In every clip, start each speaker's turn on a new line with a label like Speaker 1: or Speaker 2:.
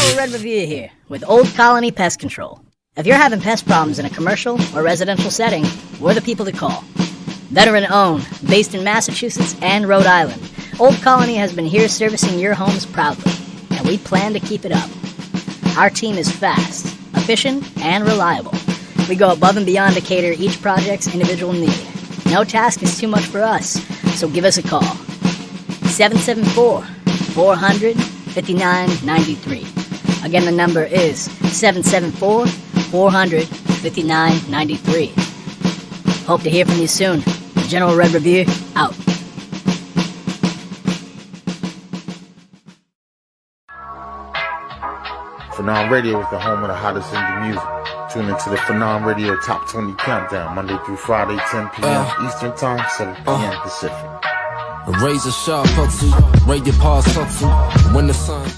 Speaker 1: General Red Revere here with Old Colony Pest Control. If you're having pest problems in a commercial or residential setting, we're the people to call. Veteran-owned, based in Massachusetts and Rhode Island, Old Colony has been here servicing your homes proudly, and we plan to keep it up. Our team is fast, efficient, and reliable. We go above and beyond to cater each project's individual need. No task is too much for us, so give us a call. 774-400-5993. Again, the number is 774-400-5993. Hope to hear from you soon. General Red Revere, out.
Speaker 2: Phenom Radio is the home of the hottest indie music. Tune into the Phenom Radio Top 20 Countdown, Monday through Friday, 10 p.m. Eastern Time, 7 p.m. Pacific.
Speaker 3: A razor sharp hustle, raise your paws hustle, when the sun...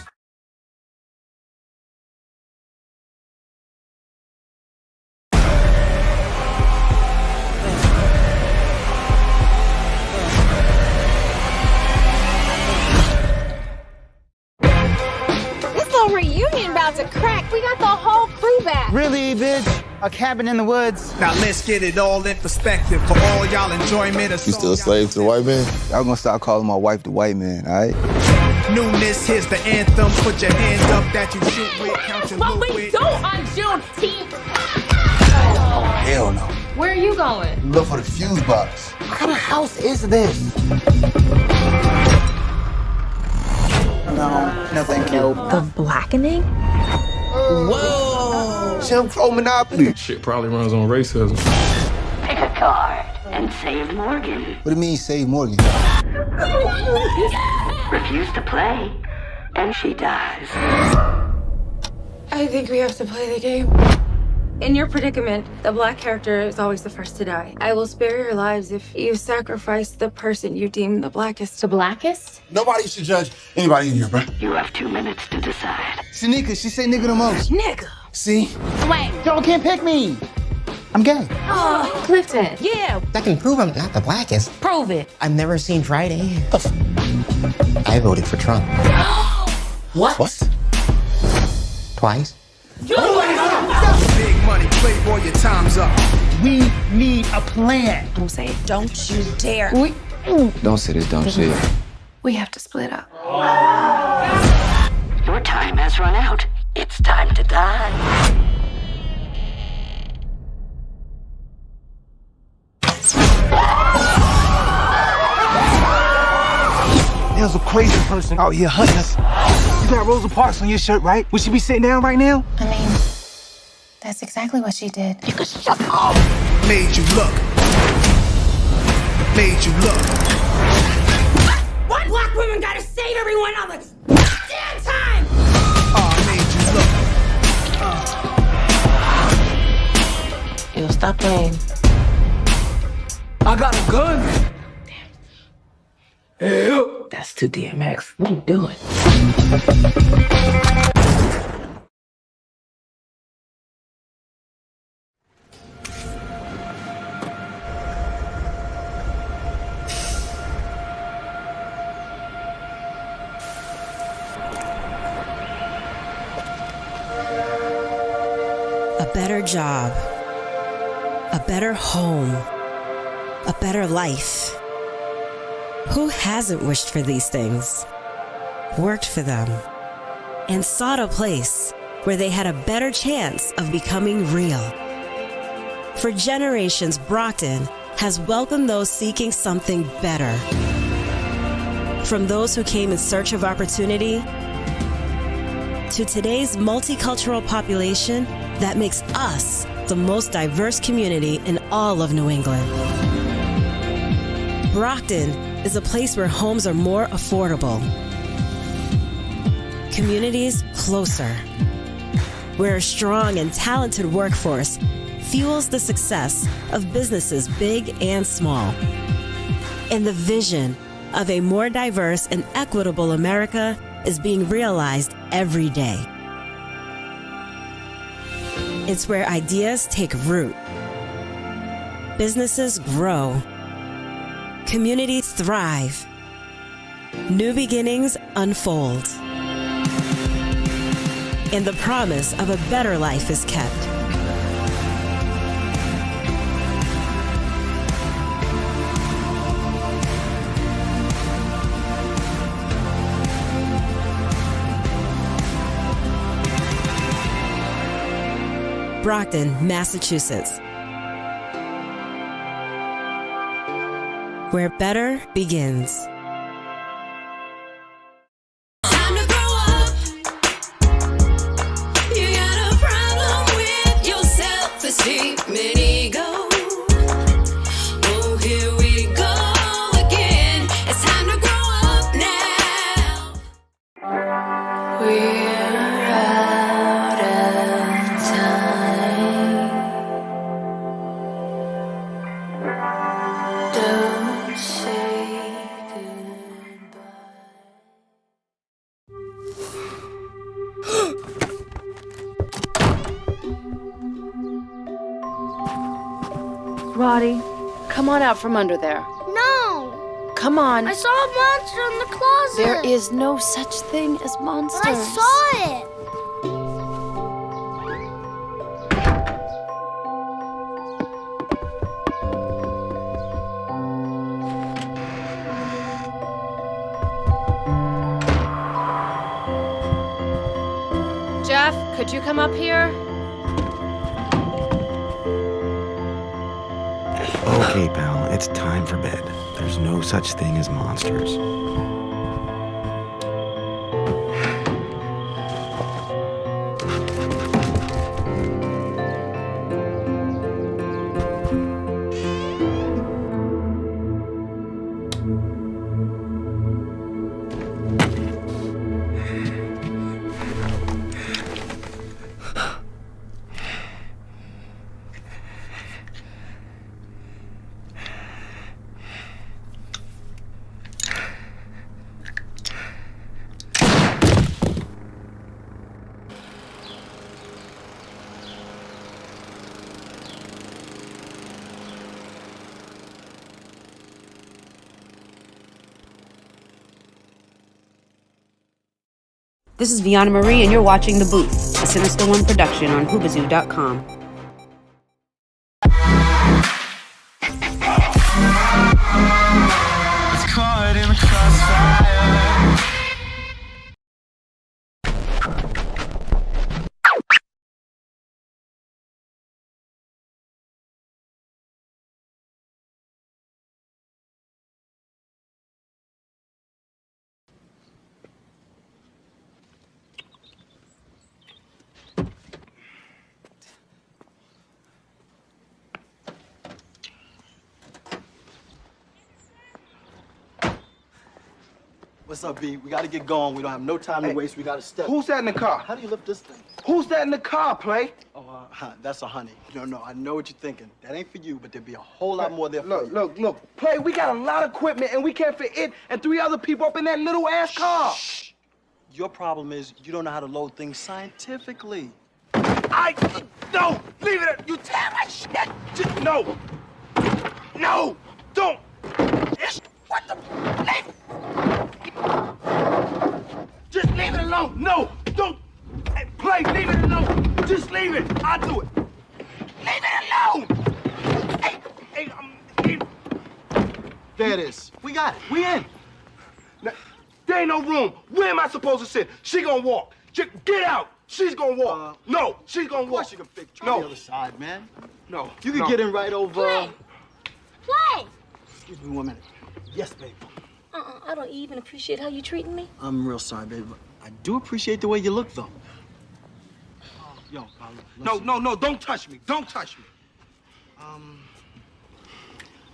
Speaker 4: Reunion about to crack. We got the whole crew back.
Speaker 5: Really, bitch? A cabin in the woods.
Speaker 6: Now let's get it all in perspective for all y'all enjoyment.
Speaker 7: You still a slave to the white man?
Speaker 5: Y'all gonna start calling my wife the white man, all right?
Speaker 6: Newness, here's the anthem. Put your hands up that you shoot with. Count your
Speaker 4: But
Speaker 6: loot
Speaker 4: we
Speaker 6: with.
Speaker 4: do on Juneteenth.
Speaker 5: Oh, hell no.
Speaker 4: Where are you going?
Speaker 7: Look for the fuse box.
Speaker 5: What kind of house is this? No, thank you.
Speaker 4: The Blackening?
Speaker 7: Whoa! Jim Crow Monopoly.
Speaker 3: Shit probably runs on racism.
Speaker 8: Pick a card and save Morgan.
Speaker 7: What do you mean, save Morgan?
Speaker 8: Refuse to play, and she dies.
Speaker 9: I think we have to play the game. In your predicament, the black character is always the first to die. I will spare your lives if you sacrifice the person you deem the blackest.
Speaker 4: The blackest?
Speaker 7: Nobody should judge anybody in here, bro.
Speaker 8: You have 2 minutes to decide.
Speaker 7: Shanika, she say nigga the most.
Speaker 9: Nigga.
Speaker 7: See?
Speaker 4: Wait.
Speaker 5: Y'all can't pick me. I'm gay.
Speaker 4: Oh, Clifton. Yeah.
Speaker 10: I can prove I'm not the blackest.
Speaker 4: Prove it.
Speaker 10: I've never seen Friday. I voted for Trump.
Speaker 4: What?
Speaker 10: Twice.
Speaker 6: Big money, playboy, your time's up.
Speaker 5: We need a plan.
Speaker 9: Don't say it. Don't you dare.
Speaker 7: Don't say this dumb shit.
Speaker 9: We have to split up.
Speaker 8: Your time has run out. It's time to die.
Speaker 5: There's a crazy person out here hunting us. You got Rosa Parks on your shirt, right? Would she be sitting down right now?
Speaker 9: I mean, that's exactly what she did.
Speaker 8: You could shut up.
Speaker 6: Made you look. Made you look.
Speaker 4: Why black women gotta save everyone all the damn time?
Speaker 6: Made you look.
Speaker 9: Yo, stop playing.
Speaker 5: I got a gun.
Speaker 9: That's 2 DMX. What are you doing?
Speaker 11: A better job, a better home, a better life. Who hasn't wished for these things, worked for them, and sought a place where they had a better chance of becoming real? For generations, Brockton has welcomed those seeking something better. From those who came in search of opportunity to today's multicultural population that makes us the most diverse community in all of New England. Brockton is a place where homes are more affordable, communities closer, where a strong and talented workforce fuels the success of businesses big and small, and the vision of a more diverse and equitable America is being realized every day. It's where ideas take root, businesses grow, communities thrive, new beginnings unfold. and the promise of a better life is kept. Brockton, Massachusetts, where better begins.
Speaker 4: Time to grow up. You got a problem with your self-esteem and ego. Oh, here we go again. It's time to grow up now. We're out of time. Don't say goodbye.
Speaker 12: Roddy, come on out from under there.
Speaker 13: No!
Speaker 12: Come on.
Speaker 13: I saw a monster in the closet!
Speaker 12: There is no such thing as monsters.
Speaker 13: But I saw it!
Speaker 12: Jeff, could you come up here?
Speaker 5: Okay, pal, it's time for bed. There's no such thing as monsters.
Speaker 14: This is Viana Marie, and you're watching The Booth, a Sinister One production on Hoobazoo.com.
Speaker 6: It's caught in the crossfire.
Speaker 15: What's up, B? We gotta get going. We don't have no time to waste. We gotta step.
Speaker 5: Who's that in the car?
Speaker 15: How do you lift this thing?
Speaker 5: Who's that in the car, Play?
Speaker 15: Oh, that's a honey. No, I know what you're thinking. That ain't for you, but there'd be a whole lot more there for you.
Speaker 5: Look. Play, we got a lot of equipment, and we can't fit it and 3 other people up in that little ass car.
Speaker 15: Shh. Your problem is you don't know how to load things scientifically.
Speaker 5: No, leave it. You tear my shit. No, don't. What the? Leave. Just leave it alone. No, don't. Hey, Play, leave it alone. Just leave it. I'll do it. Leave it alone. Leave.
Speaker 15: There it is. We got it. We in.
Speaker 5: Now, there ain't no room. Where am I supposed to sit? She gonna walk. Get out. She's gonna walk. No, she's gonna walk.
Speaker 15: Of course you can pick the other side, man.
Speaker 5: No.
Speaker 15: You can get in right over.
Speaker 13: Play!
Speaker 15: Excuse me 1 minute. Yes, babe.
Speaker 13: I don't even appreciate how you treating me.
Speaker 15: I'm real sorry, babe. I do appreciate the way you look, though. Yo, listen.
Speaker 5: No, don't touch me. Don't touch me.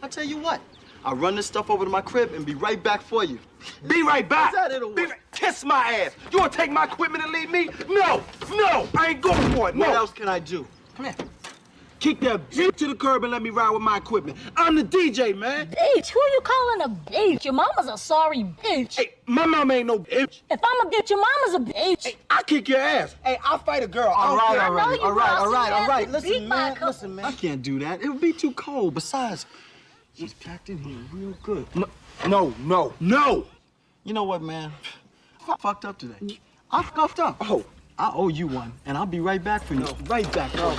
Speaker 15: I'll tell you what. I'll run this stuff over to my crib and be right back for you.
Speaker 5: Be right back.
Speaker 15: Is that it'll work?
Speaker 5: Kiss my ass. You wanna take my equipment and leave me? No, I ain't going for it. No.
Speaker 15: What else can I do?
Speaker 5: Come here. Kick that bitch to the curb and let me ride with my equipment. I'm the DJ, man.
Speaker 13: Bitch? Who you calling a bitch? Your mama's a sorry bitch.
Speaker 5: Hey, my mama ain't no bitch.
Speaker 13: If I'm a bitch, your mama's a bitch.
Speaker 5: Hey, I'll kick your ass. Hey, I'll fight a girl.
Speaker 15: All right.
Speaker 13: Beat
Speaker 15: Listen,
Speaker 13: my
Speaker 15: man. I can't do that. It would be too cold. Besides, she's packed in here real good.
Speaker 5: No.
Speaker 15: You know what, man? I fucked up today. I fucked up.
Speaker 5: Oh,
Speaker 15: I owe you one, and I'll be right back for you.
Speaker 5: No.
Speaker 15: Right back.
Speaker 5: No,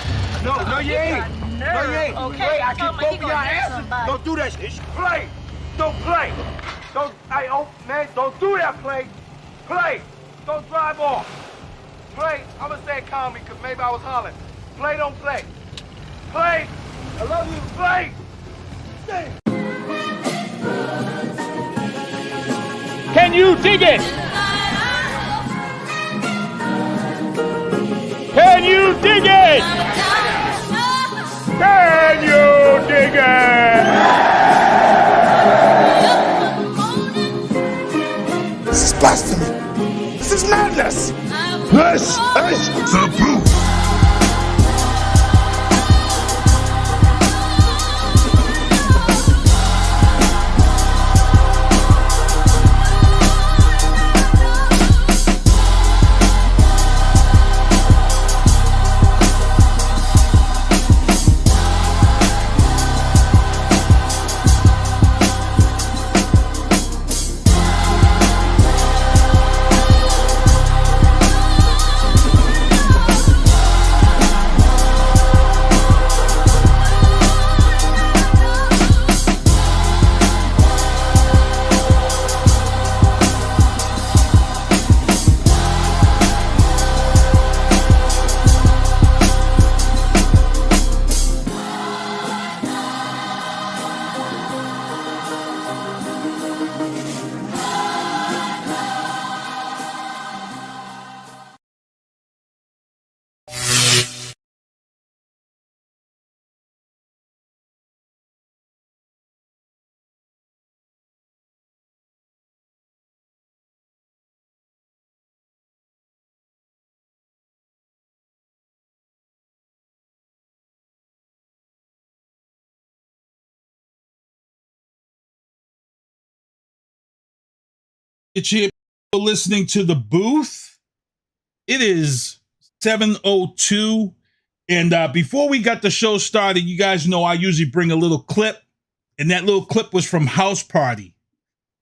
Speaker 5: you ain't. No, you ain't.
Speaker 13: Okay,
Speaker 5: Wait, I get both of y'all answers. Don't do that shit. Play. Don't play. Don't, man, don't do that, Play. Play. Don't drive off. Play. I'm gonna say it calmly, because maybe I was hollering. Play, don't play. Play. I love you. Play. Stay.
Speaker 16: Can you dig it? Can you dig it? Can you dig it?
Speaker 5: This is blasphemy. This is madness. This is the booth.
Speaker 17: You're listening to The Booth. It is 7:02. And before we got the show started, you guys know I usually bring a little clip. And that little clip was from House Party.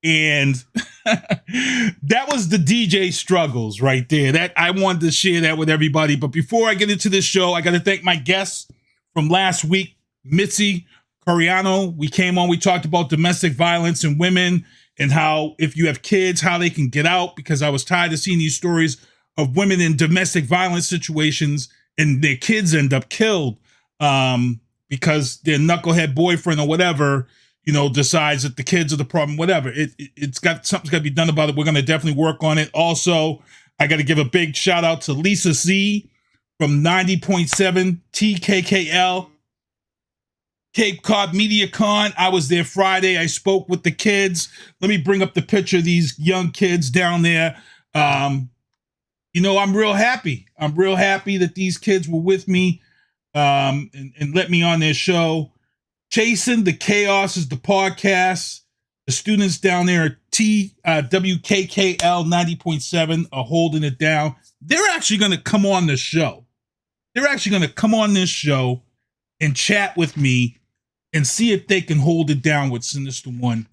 Speaker 17: And that was the DJ struggles right there. That I wanted to share that with everybody. But before I get into this show, I got to thank my guests from last week, Mitzy Coreano. We came on, we talked about domestic violence and women and how if you have kids, how they can get out, because I was tired of seeing these stories of women in domestic violence situations and their kids end up killed because their knucklehead boyfriend or whatever, you know, decides that the kids are the problem, whatever. Something's got to be done about it. We're going to definitely work on it. Also, I got to give a big shout out to Lisa Z from 90.7 TKKL. Cape Cod MediaCon. I was there Friday. I spoke with the kids. Let me bring up the picture of these young kids down there. You know, I'm real happy. I'm real happy that these kids were with me and let me on their show. Chasing the Chaos is the podcast. The students down there at WKKL 90.7 are holding it down. They're actually going to come on the show. They're actually going to come on this show and chat with me and see if they can hold it down with Sinister One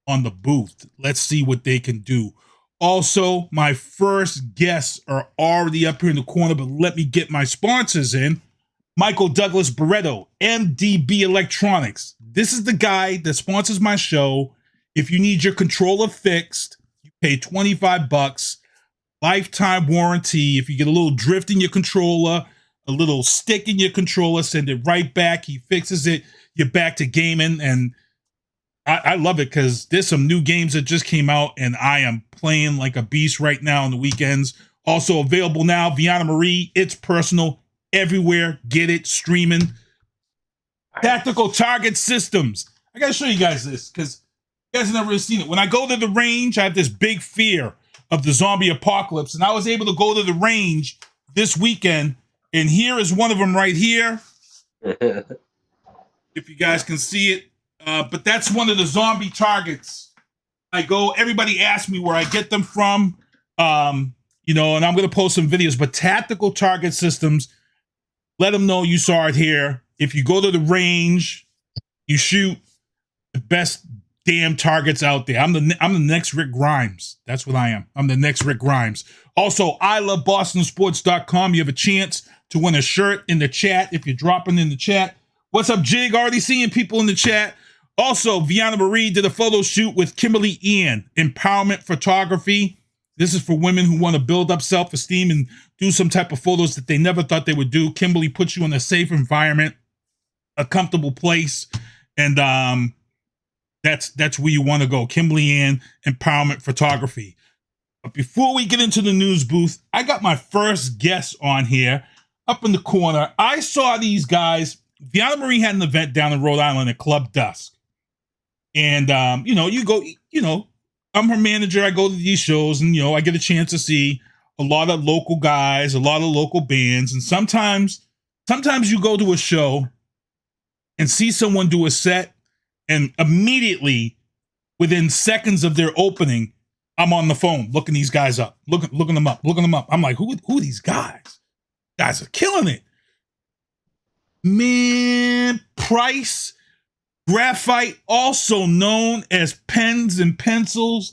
Speaker 17: on the booth. Let's see what they can do. Also, my first guests are already up here in the corner, but let me get my sponsors in. Michael Douglas Barreto, MDB Electronics. This is the guy that sponsors my show. If you need your controller fixed, you pay $25, lifetime warranty. If you get a little drift in your controller, a little stick in your controller, send it right back. He fixes it. You're back to gaming. And I love it because there's some new games that just came out and I am playing like a beast right now on the weekends. Also available now, Viana Marie, It's Personal, everywhere. Get it, streaming. Tactical Target Systems. I got to show you guys this because you guys have never really seen it. When I go to the range, I have this big fear of the zombie apocalypse. And I was able to go to the range this weekend. And here is one of them right here. If you guys can see it. But that's one of the zombie targets. I go, everybody asks me where I get them from. You know, and I'm going to post some videos. But Tactical Target Systems, let them know you saw it here. If you go to the range, you shoot, the best damn targets out there. I'm the next Rick Grimes. That's what I am. I'm the next Rick Grimes. Also, ilovebostonsports.com. You have a chance to win a shirt in the chat if you're dropping in the chat. What's up, Jig? Already seeing people in the chat. Also, Vianna Marie did a photo shoot with Kimberly Ian, Empowerment Photography. This is for women who want to build up self-esteem and do some type of photos that they never thought they would do. Kimberly puts you in a safe environment, a comfortable place, and that's where you want to go. Kimberly Ian, Empowerment Photography. But before we get into the news booth, I got my first guest on here up in the corner. I saw these guys. Vianna Marie had an event down in Rhode Island at Club Dusk. And, you go, I'm her manager. I go to these shows and, I get a chance to see a lot of local guys, a lot of local bands. And sometimes you go to a show and see someone do a set, and immediately within seconds of their opening, I'm on the phone looking these guys up, looking them up. I'm like, who are these guys? Guys are killing it. Man, Price, Graphite, also known as Pens and Pencils.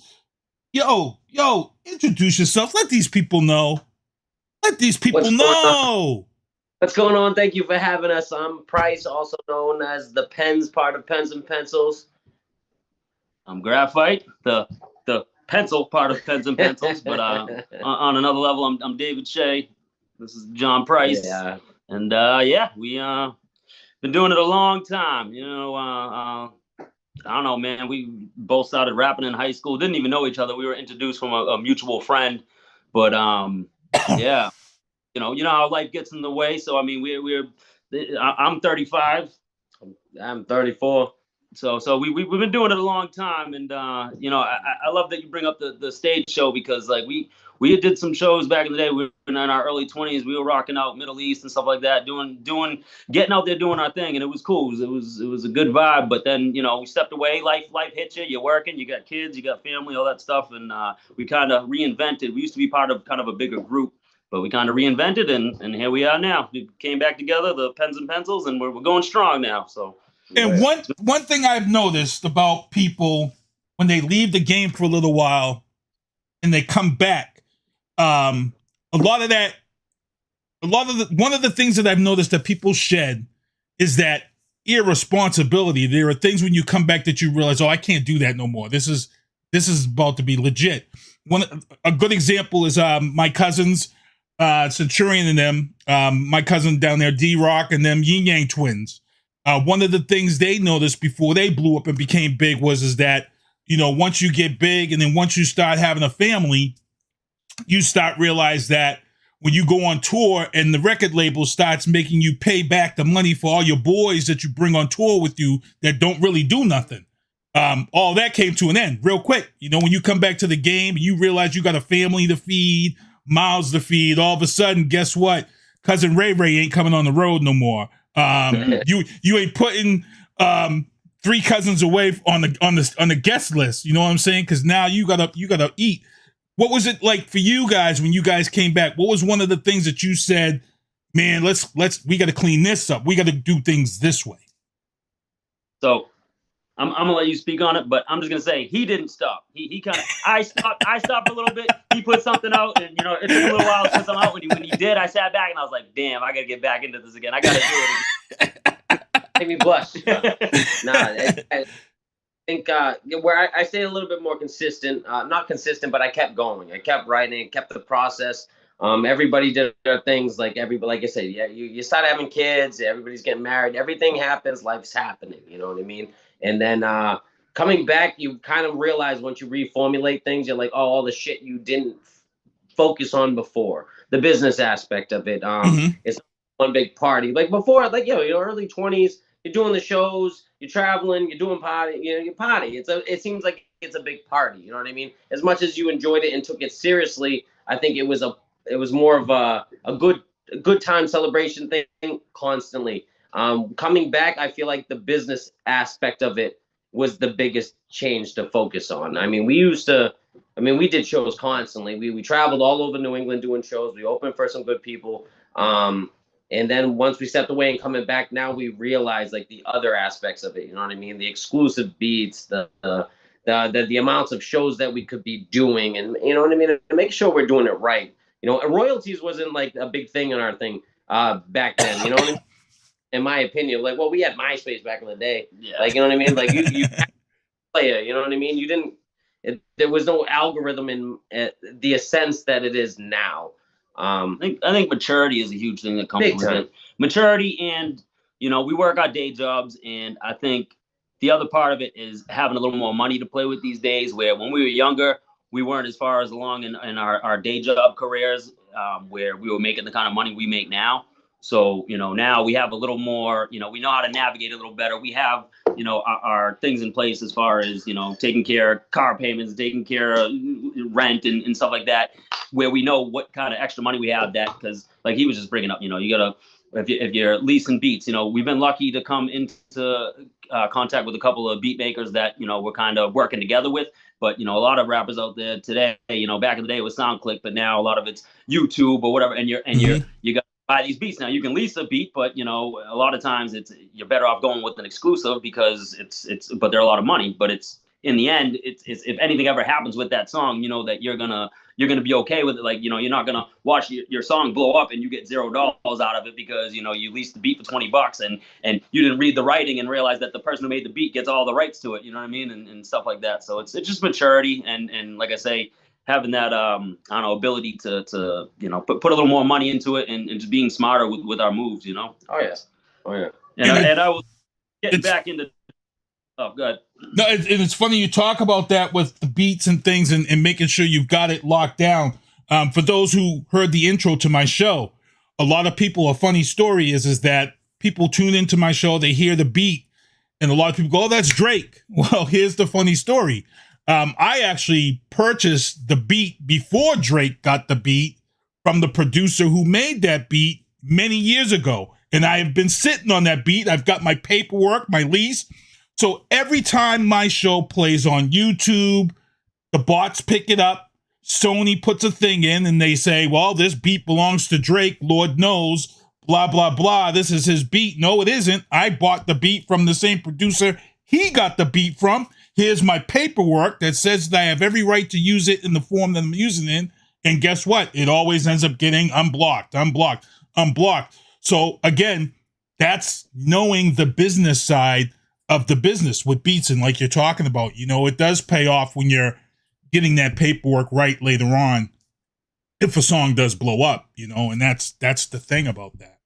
Speaker 17: Yo, introduce yourself. Let these people know. What's
Speaker 18: going on? Thank you for having us. I'm Price, also known as the Pens part of Pens and Pencils. I'm Graphite, the pencil part of Pens and Pencils, but on another level, I'm David Shea. This is John Price. Yeah. And we been doing it a long time. I don't know, man. We both started rapping in high school. Didn't even know each other. We were introduced from a mutual friend. But yeah, you know how life gets in the way. So I mean, I'm 35. I'm 34. So we've been doing it a long time, and I love that you bring up the stage show, because like we did some shows back in the day. We were in our early 20s. We were rocking out Middle East and stuff like that, getting out there doing our thing, and it was cool. It was a good vibe. But then we stepped away. Life hits you. You're working. You got kids. You got family. All that stuff, and we kind of reinvented. We used to be part of kind of a bigger group, but we kind of reinvented, and here we are now. We came back together, the Pens and Pencils, and we're going strong now. So.
Speaker 17: And one thing I've noticed about people when they leave the game for a little while and they come back, one of the things that I've noticed that people shed is that irresponsibility. There are things when you come back that you realize, I can't do that no more. This is about to be legit. A good example is my cousins, Centurion and them, my cousin down there, D-Rock, and them Yin Yang twins. One of the things they noticed before they blew up and became big was that, once you get big and then once you start having a family, you start realize that when you go on tour and the record label starts making you pay back the money for all your boys that you bring on tour with you that don't really do nothing. All that came to an end real quick. When you come back to the game and you realize you got a family to feed, mouths to feed, all of a sudden, guess what? Cousin Ray ain't coming on the road no more. You ain't putting 3 cousins away on the guest list. You know what I'm saying? Because now you gotta eat. What was it like for you guys when you guys came back? What was one of the things that you said, man, we got to clean this up. We got to do things this way.
Speaker 18: So I'm gonna let you speak on it, but I'm just gonna say he didn't stop. He kind of I stopped a little bit. He put something out, and it took a little while to put something out. When he did, I sat back and I was like, damn, I gotta get back into this again. I gotta do it again. Make me blush. I think where I stayed a little bit more consistent, not consistent, but I kept going. I kept writing, kept the process. Everybody did their things, like I said, yeah, you start having kids, everybody's getting married, everything happens, life's happening, you know what I mean? And then coming back, you kind of realize once you reformulate things, you're like, all the shit you didn't focus on before. The business aspect of it, it's one big party. Like before, your early 20s, you're doing the shows, you're traveling, you're doing party, you party. It seems like it's a big party, you know what I mean? As much as you enjoyed it and took it seriously, I think it was more of a good time celebration thing constantly. Coming back, I feel like the business aspect of it was the biggest change to focus on. I mean, we did shows constantly. We traveled all over New England doing shows. We opened for some good people.
Speaker 19: And then once we stepped away and coming back, now we realize like the other aspects of it. You know what I mean? The exclusive beats, the amounts of shows that we could be doing, and you know what I mean, and make sure we're doing it right. You know, and royalties wasn't like a big thing in our thing back then. You know what I mean? In my opinion, like, well, we had MySpace back in the day. Yeah. Like, you know what I mean? Like you play it. You know what I mean? You didn't. There was no algorithm in the sense that it is now.
Speaker 18: I think maturity is a huge thing that comes with it. Maturity, and you know, we work our day jobs, and I think the other part of it is having a little more money to play with these days. Where when we were younger, we weren't as far as along in our day job careers, where we were making the kind of money we make now. So, you know, now we have a little more, you know, we know how to navigate a little better. We have, you know, our things in place as far as, you know, taking care of car payments, taking care of rent and stuff like that, where we know what kind of extra money we have that, because like he was just bringing up, you know, you got to, if you're leasing beats, you know, we've been lucky to come into contact with a couple of beat makers that, you know, we're kind of working together with. But, you know, a lot of rappers out there today, you know, back in the day it was SoundClick, but now a lot of it's YouTube or whatever. And you got buy these beats. Now you can lease a beat, but you know, a lot of times you're better off going with an exclusive because but they're a lot of money, but it's in the end, it's if anything ever happens with that song, you know that you're gonna be okay with it. Like, you know, you're not gonna watch your song blow up and you get $0 out of it because, you know, you leased the beat for $20 and you didn't read the writing and realize that the person who made the beat gets all the rights to it. You know what I mean? And stuff like that. So it's just maturity and like I say, having that ability to you know put a little more money into it and just being smarter with our moves, you know.
Speaker 19: Oh yeah.
Speaker 18: And I was getting back into. Oh, good.
Speaker 17: No, it's funny you talk about that with the beats and things and making sure you've got it locked down. For those who heard the intro to my show, a lot of people, a funny story is that people tune into my show, they hear the beat, and a lot of people go, "Oh, that's Drake." Well, here's the funny story. I actually purchased the beat before Drake got the beat from the producer who made that beat many years ago. And I have been sitting on that beat. I've got my paperwork, my lease. So every time my show plays on YouTube, the bots pick it up. Sony puts a thing in and they say, well, this beat belongs to Drake. Lord knows, blah, blah, blah. This is his beat. No, it isn't. I bought the beat from the same producer he got the beat from. Here's my paperwork that says that I have every right to use it in the form that I'm using it in. And guess what? It always ends up getting unblocked. So again, that's knowing the business side of the business with beats. And like you're talking about, you know, it does pay off when you're getting that paperwork right later on if a song does blow up, you know, and that's the thing about that.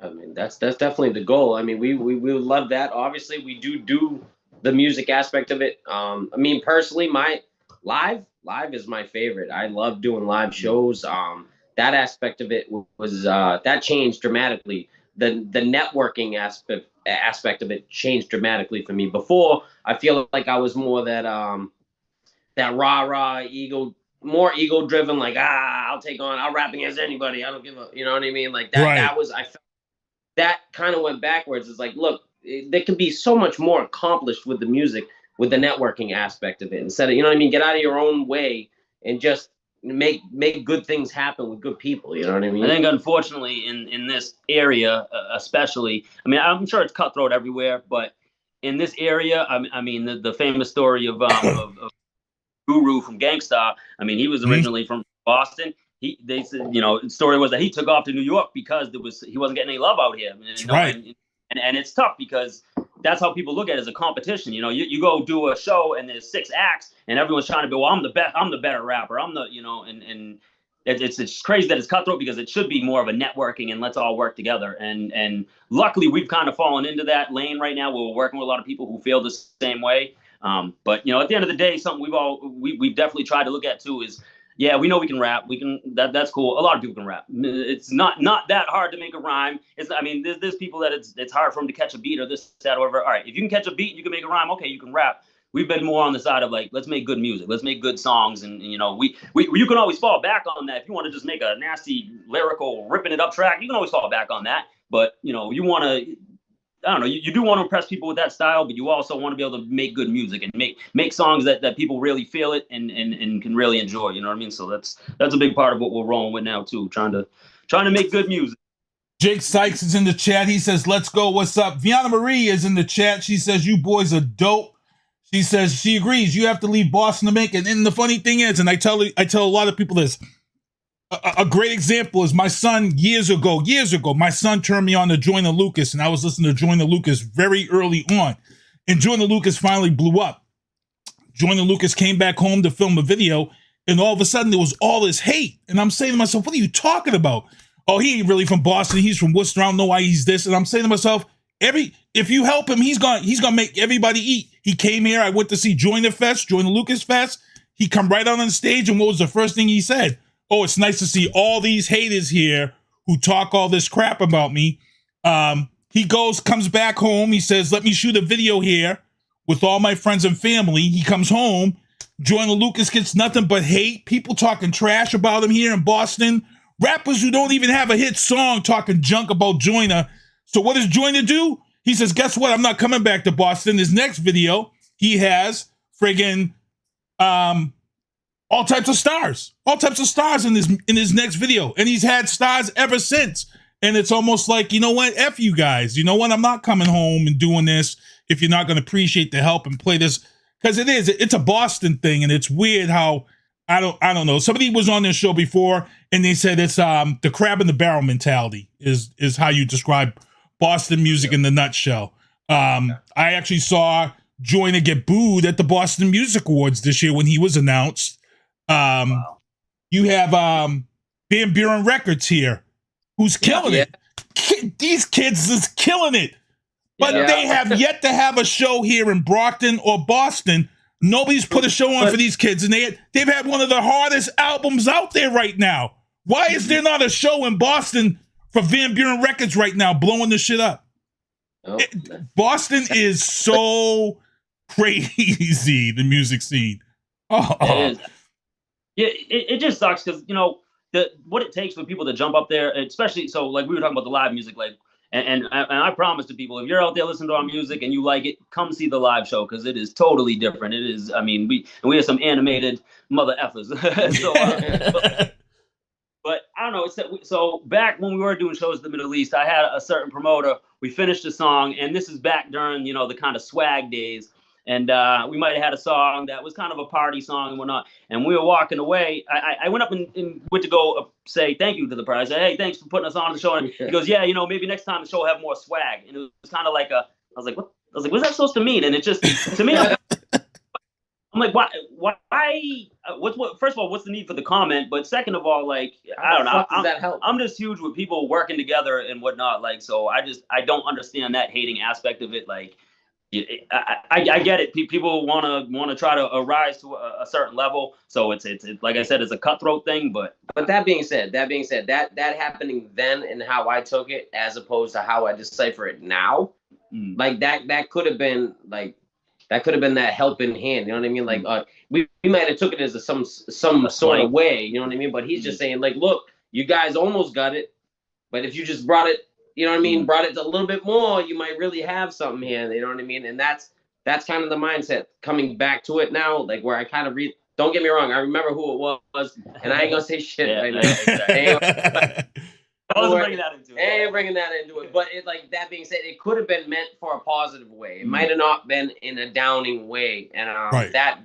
Speaker 19: I mean, that's definitely the goal. I mean, we would love that. Obviously, we do the music aspect of it. I mean, personally, my live is my favorite. I love doing live shows. That aspect of it was that changed dramatically. The networking aspect of it changed dramatically for me. Before, I feel like I was more that rah ego, more ego driven. Like I'll rap against anybody. I don't give a, you know what I mean? Like that. Right. I felt that kind of went backwards. It's like, look, there can be so much more accomplished with the music, with the networking aspect of it. Instead of, you know what I mean, get out of your own way and just make good things happen with good people. You know what I mean?
Speaker 18: I think unfortunately in this area, especially, I mean, I'm sure it's cutthroat everywhere, but in this area, I mean, the famous story of Guru from Gangstar. I mean, he was originally from Boston. They said, you know, the story was that he took off to New York because he wasn't getting any love out here. You know,
Speaker 17: right.
Speaker 18: And it's tough because that's how people look at it as a competition. You know, you go do a show and there's 6 acts and everyone's trying to be, well, I'm the better rapper. I'm the, you know, and it's crazy that it's cutthroat because it should be more of a networking and let's all work together. And luckily we've kind of fallen into that lane right now where we're working with a lot of people who feel the same way. But you know, at the end of the day, something we've definitely tried to look at too is, yeah, we know we can rap. That's cool. A lot of people can rap. It's not that hard to make a rhyme. There's people that it's hard for them to catch a beat or this, that, or whatever. All right, if you can catch a beat, you can make a rhyme. Okay, you can rap. We've been more on the side of like, let's make good music. Let's make good songs. And you know, you can always fall back on that. If you want to just make a nasty lyrical ripping it up track, you can always fall back on that. But you know, you want to, I don't know, you do want to impress people with that style, but you also want to be able to make good music and make songs that people really feel it and can really enjoy. You know what I mean? So that's a big part of what we're rolling with now too, trying to make good music.
Speaker 17: Jake Sykes is in the chat. He says, let's go. What's up? Viana Marie is in the chat. She says, you boys are dope. She says she agrees. You have to leave Boston to make it. And the funny thing is, and I tell a lot of people this, a great example is my son years ago, my son turned me on to Joyner Lucas, and I was listening to Joyner Lucas very early on. And Joyner Lucas finally blew up. Joyner Lucas came back home to film a video, and all of a sudden there was all this hate. And I'm saying to myself, what are you talking about? Oh, he ain't really from Boston. He's from Worcester. I don't know why he's this. And I'm saying to myself, if you help him, he's gonna make everybody eat. He came here. I went to see Joyner Lucas Fest. He come right out on the stage, and what was the first thing he said? Oh, it's nice to see all these haters here who talk all this crap about me. He comes back home. He says, let me shoot a video here with all my friends and family. He comes home. Joyner Lucas gets nothing but hate. People talking trash about him here in Boston. Rappers who don't even have a hit song talking junk about Joyner. So what does Joyner do? He says, guess what? I'm not coming back to Boston. His next video, he has friggin' all types of stars in his next video. And he's had stars ever since. And it's almost like, you know what? F you guys. You know what? I'm not coming home and doing this if you're not going to appreciate the help and play this. Because it's a Boston thing. And it's weird how, I don't know. Somebody was on this show before and they said it's the crab in the barrel mentality is how you describe Boston music in the nutshell. I actually saw Joyner get booed at the Boston Music Awards this year when he was announced. Wow. You have Van Buren Records here, who's killing it. These kids is killing it. But they have yet to have a show here in Brockton or Boston. Nobody's put a show on for these kids, and they've had one of the hardest albums out there right now. Why is there not a show in Boston for Van Buren Records right now blowing this shit up? Boston is so crazy, the music scene.
Speaker 18: It is. Yeah, it just sucks because, you know, what it takes for people to jump up there, especially, so like we were talking about the live music, like, and I promise to people, if you're out there listening to our music and you like it, come see the live show because it is totally different. It is, I mean, we have some animated mother effers. So, but I don't know. So back when we were doing shows in the Middle East, I had a certain promoter. We finished a song, and this is back during, you know, the kind of swag days. And we might have had a song that was kind of a party song and whatnot. And we were walking away. I went up and went to go say thank you to the prize. I said, hey, thanks for putting us on the show. And he goes, yeah, you know, maybe next time the show will have more swag. And it was kind of like I was like, what? I was like, what's that supposed to mean? And it just, to me, I'm like, why? First of all, what's the need for the comment? But second of all, like, I don't know.
Speaker 19: Does that help?
Speaker 18: I'm just huge with people working together and whatnot. Like, so I don't understand that hating aspect of it. Like, I get it. People want to try to rise to a certain level. So it's like I said, it's a cutthroat thing. But
Speaker 19: that being said, that happening then and how I took it as opposed to how I decipher it now, like that could have been that helping hand. You know what I mean? Like we might have took it as some sort of way. You know what I mean? But he's just saying like, look, you guys almost got it, but if you just brought it. You know what I mean? Brought it a little bit more, you might really have something here. You know what I mean? And that's kind of the mindset coming back to it now, like where I kind of don't get me wrong, I remember who it was, and I ain't gonna say shit right now. Exactly. I wasn't bringing that into it. I ain't bringing that into it. But it, like that being said, it could have been meant for a positive way. It might have not been in a downing way. And that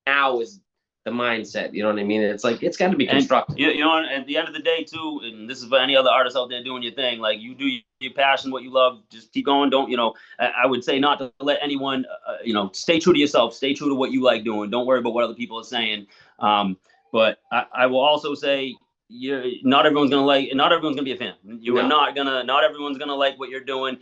Speaker 19: now is the mindset, you know what I mean? It's like it's got to be constructive.
Speaker 18: And, you know, at the end of the day, too, and this is for any other artists out there doing your thing. Like you do your passion, what you love, just keep going. Don't, you know? I would say not to let anyone, you know, stay true to yourself, stay true to what you like doing. Don't worry about what other people are saying. But I will also say, not everyone's gonna be a fan. Not everyone's gonna like what you're doing.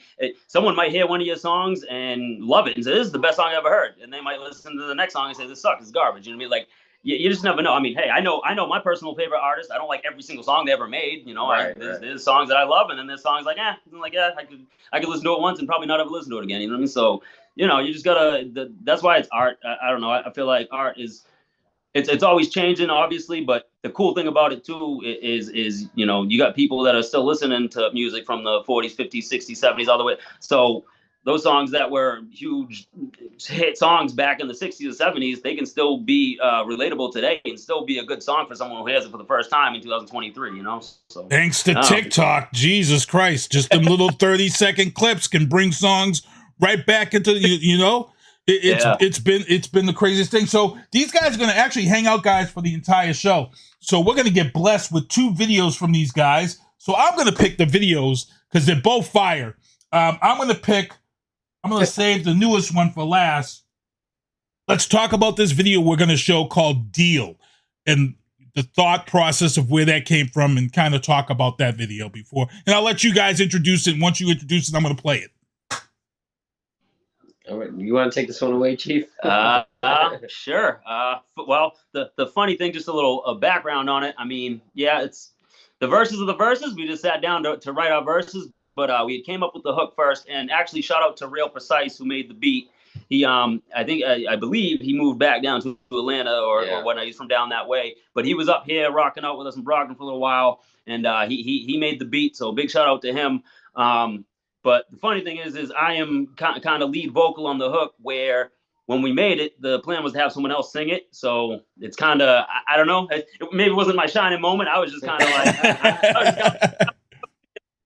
Speaker 18: Someone might hear one of your songs and love it and say, this is the best song I ever heard, and they might listen to the next song and say, this sucks, it's garbage. You know what I mean? Like. You just never know. I mean, hey, I know my personal favorite artist. I don't like every single song they ever made. You know, there's songs that I love, and then there's songs like, I could listen to it once and probably not ever listen to it again. You know what I mean? So, you know, you just gotta. That's why it's art. I don't know. I feel like art is, it's always changing, obviously. But the cool thing about it too is you know, you got people that are still listening to music from the 40s, 50s, 60s, 70s, all the way. So those songs that were huge hit songs back in the 60s and 70s, they can still be relatable today and still be a good song for someone who hears it for the first time in 2023, you know? So
Speaker 17: thanks to TikTok, Jesus Christ, just them little 30-second clips can bring songs right back into, you know? It's been the craziest thing. So these guys are going to actually hang out, guys, for the entire show. So we're going to get blessed with 2 videos from these guys. So I'm going to pick the videos because they're both fire. I'm going to save the newest one for last. Let's talk about this video we're going to show called Deal and the thought process of where that came from and kind of talk about that video before. And I'll let you guys introduce it. Once you introduce it, I'm going to play it.
Speaker 19: All right. You want to take this one away, Chief?
Speaker 18: Sure. Well, the funny thing, just a little background on it. I mean, yeah, it's the verses of the verses. We just sat down to write our verses. But we came up with the hook first, and actually shout out to Real Precise who made the beat. He, I believe he moved back down to Atlanta or whatnot. He's from down that way, but he was up here rocking out with us in Brockton for a little while, and he made the beat. So big shout out to him. But the funny thing is I am kind of lead vocal on the hook, where when we made it, the plan was to have someone else sing it. So it's kind of, I don't know, maybe it wasn't my shining moment. I was just kind of like.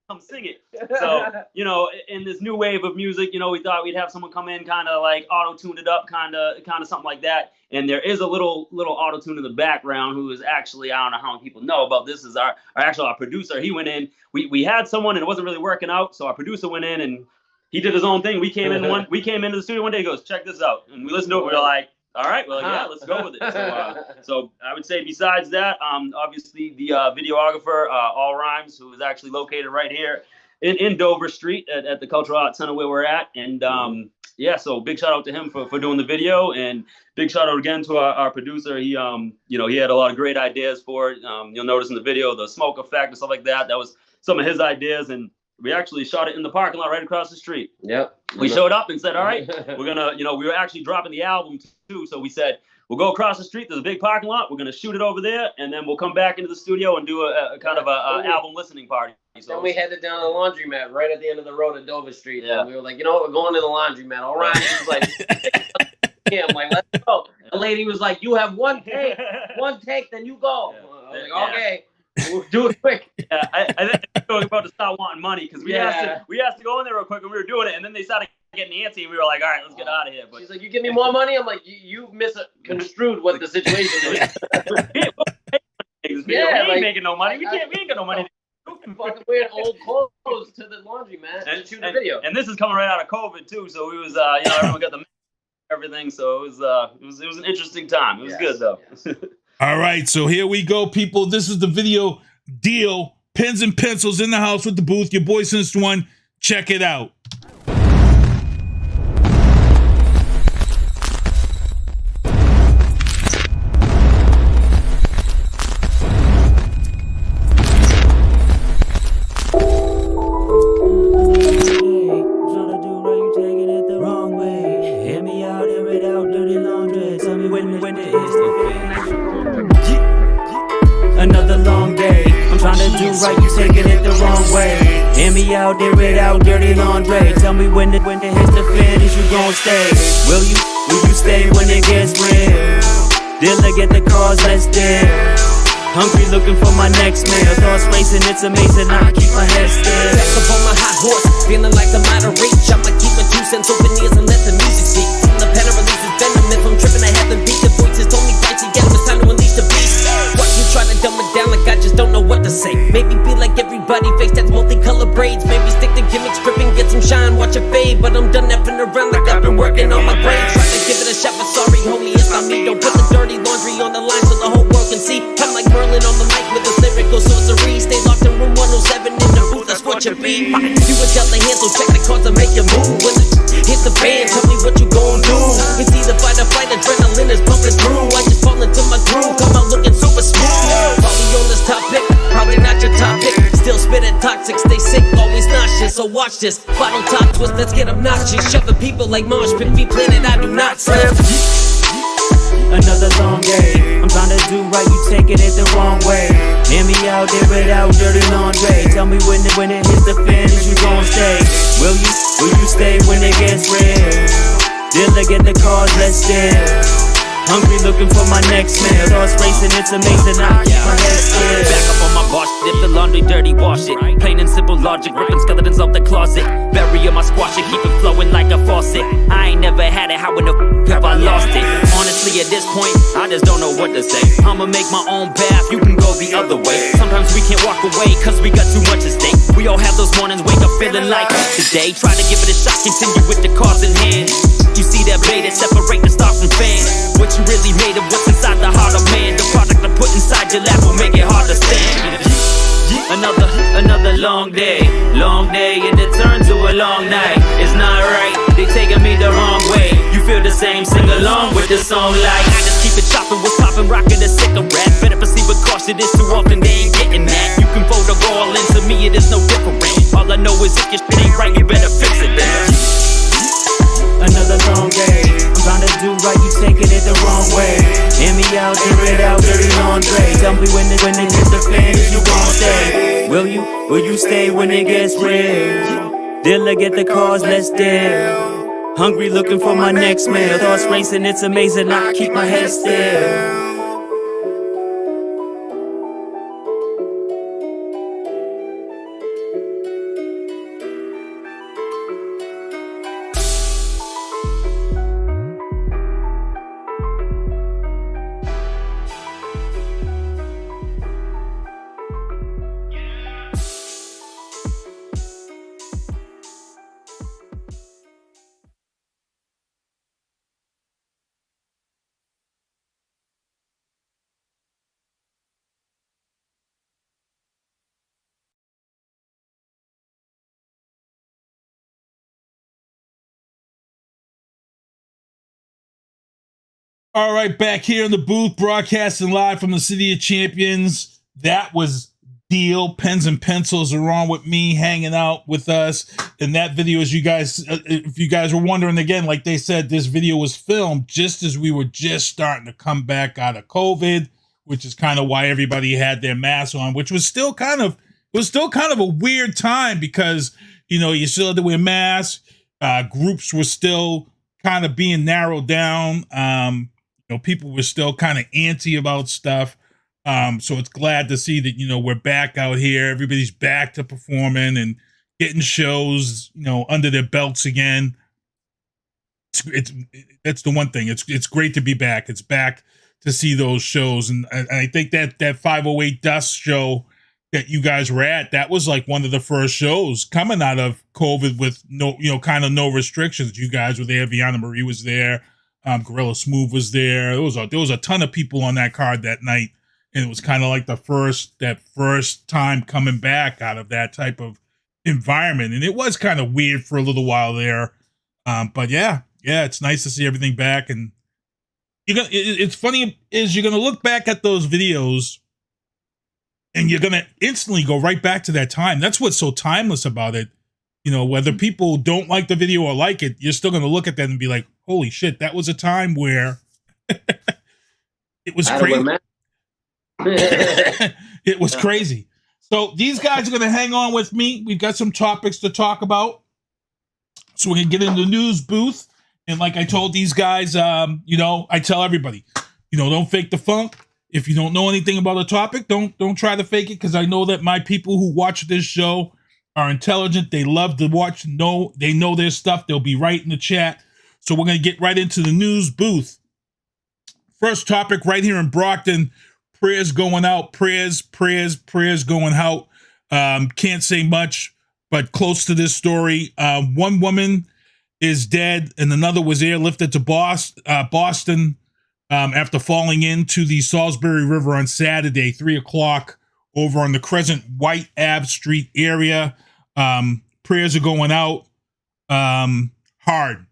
Speaker 18: Come sing it. So, you know, in this new wave of music, you know, we thought we'd have someone come in kind of like auto-tuned it up, kind of something like that. And there is a little auto-tune in the background who is actually, I don't know how many people know about this, is our producer. He went in, we had someone and it wasn't really working out. So our producer went in and he did his own thing. We came into the studio one day, he goes, check this out. And we listened to it. We were like, all right, well, yeah, let's go with it. So I would say besides that, obviously the videographer, All Rhymes, who is actually located right here in Dover Street at the Cultural Arts Center where we're at. And yeah, so big shout out to him for doing the video, and big shout out again to our producer. He, you know, he had a lot of great ideas for it. You'll notice in the video, the smoke effect and stuff like that. That was some of his ideas, and we actually shot it in the parking lot right across the street.
Speaker 19: Yep.
Speaker 18: We showed up and said, all right, we're going to, you know, we were actually dropping the album too. So we said, we'll go across the street. There's a big parking lot. We're going to shoot it over there. And then we'll come back into the studio and do a kind of a album listening party. So
Speaker 19: then we headed down to the laundromat right at the end of the road at Dover Street. Yeah. And we were like, you know what? We're going to the laundromat. All right. He was like, I'm like, let's go. The lady was like, you have one take, then you go. I was like, okay. We'll do it quick.
Speaker 18: Yeah, I think we were about to start wanting money because we asked to go in there real quick and we were doing it, and then they started getting antsy and we were like, all right, let's get out of here. But
Speaker 19: she's like, you give me more money? I'm like, you misconstrued what the situation is.
Speaker 18: We ain't making no money. We ain't got no money.
Speaker 19: Fucking wearing old clothes to the laundromat and shooting a video.
Speaker 18: And this is coming right out of COVID too, so we was you know, everyone got the everything, so it was an interesting time. It was good though. Yes.
Speaker 17: All right, so here we go, people. This is the video Deal. Pens and pencils in the house with the booth. Your boy Sinister One. Check it out.
Speaker 20: Another long day. I'm trying to do right, you taking it the wrong way. Hear me out, air it out, dirty laundry. Tell me when it hits the fan, is you gon' stay? Will you stay when it gets real? Dealer, get the cars, let's deal. Hungry, looking for my next meal. Thoughts racing, it's amazing, I keep my head still.
Speaker 21: Back up on my high horse, feeling like I'm out of reach. I'ma keep my 2 cents open ears and let the music speak. From the pen, I release this venom. If I'm tripping, I haven't beat. The voices told me right together, it's time to unleash the beast. Watch you try to dumb it down like I just don't know what to say. Maybe be like everybody, face that's multicolored braids. Maybe stick to gimmicks, stripping, get some shine, watch it fade. But I'm done effing around like I've been working on my grades. Try to give it a shot, but sorry, homie, it's not me. Don't put the dirty laundry on the line so the whole world can see. I'm like Merlin on the mic with the lyrical sorcery. Stay locked in room 107 in the booth, that's what you be. You would tell the hands, so check the cards and make you move. When it hit the fan, tell me what you gon' do. It's either fight or flight, adrenaline is pumping through. I just fall into my groove, come out looking super smooth. Probably on this topic, probably not your topic. Still spitting toxic, stay sick, always nauseous. So watch this, bottle top twist, let's get obnoxious. Shoving people like Marsh, Pit, planet I do not slip.
Speaker 20: another long day. I'm trying to do right, you taking it the wrong way. Hear me out there without dirty laundry. Tell me when it hits the fan, is you gon' stay? Will you stay when it gets real? Dealer, get the cars, let's deal. Hungry, looking for my next meal. Thoughts racing, it's amazing, I keep my head still.
Speaker 21: Back up on my boss, dip the laundry dirty, wash it. Plain and simple logic, ripping skeletons out the closet. Bury my squash it, keep it flowing like a faucet. I ain't never had it, how in the have I lost it? Honestly, at this point, I just don't know what to say. I'ma make my own path, you can go the other way. Sometimes we can't walk away, cause we got too much at stake. We all have those mornings, wake up feeling like today. Try to give it a shot, continue with the cards in hand. You see that blade that separate the star from fan. What you really made of what's inside the heart of man. The product I put inside your lap will make it hard to stand. Another long day and it turns to a long night. It's not right, they taking me the wrong way. You feel the same, sing along with the song like I just keep it chopping, what's popping, rocking a cigarette. Better proceed with caution, it's too often they ain't getting that. You can vote or go all in, to me it is no different. All I know is if your shit ain't right, you better fix it then.
Speaker 20: Another long day, I'm trying to do right, you taking it the wrong way. Hear me out, air it out, dirty laundry. Tell me when it hits the fan, is you gon' stay? Will you stay when it gets real? Dealer, get the cars, let's deal. Hungry, looking for my next meal. Thoughts racing, it's amazing, I keep my head still.
Speaker 17: All right, back here in the booth, broadcasting live from the City of Champions. That was Deal. Pens and Pencils are on with me, hanging out with us. And that video, as you guys, if you guys were wondering again, like they said, this video was filmed just as we were just starting to come back out of COVID, which is kind of why everybody had their masks on, which was still kind of a weird time because, you know, you still had to wear masks. Groups were still kind of being narrowed down. You know, people were still kind of antsy about stuff. So it's glad to see that, you know, we're back out here. Everybody's back to performing and getting shows, you know, under their belts again. That's the one thing. It's great to be back. It's back to see those shows. And I think that 508 Dust show that you guys were at, that was like one of the first shows coming out of COVID with no, you know, kind of no restrictions. You guys were there. Vianna Marie was there. Gorilla Smooth was there. There was a ton of people on that card that night. And it was kind of like that first time coming back out of that type of environment. And it was kind of weird for a little while there. But yeah, it's nice to see everything back. And it's funny is you're going to look back at those videos and you're going to instantly go right back to that time. That's what's so timeless about it. You know, whether people don't like the video or like it, you're still going to look at that and be like, holy shit, that was a time where it was crazy. It was crazy. So these guys are going to hang on with me. We've got some topics to talk about. So we're going to get in the news booth. And like I told these guys, you know, I tell everybody, you know, don't fake the funk. If you don't know anything about a topic, don't try to fake it, because I know that my people who watch this show are intelligent. They love to watch. They know their stuff. They'll be right in the chat. So we're going to get right into the news booth. First topic right here in Brockton. Prayers going out. Prayers going out. Can't say much, but close to this story. One woman is dead and another was airlifted to Boston after falling into the Salisbury River on Saturday, 3:00 over on the Crescent White Ave Street area. Prayers are going out. Hard.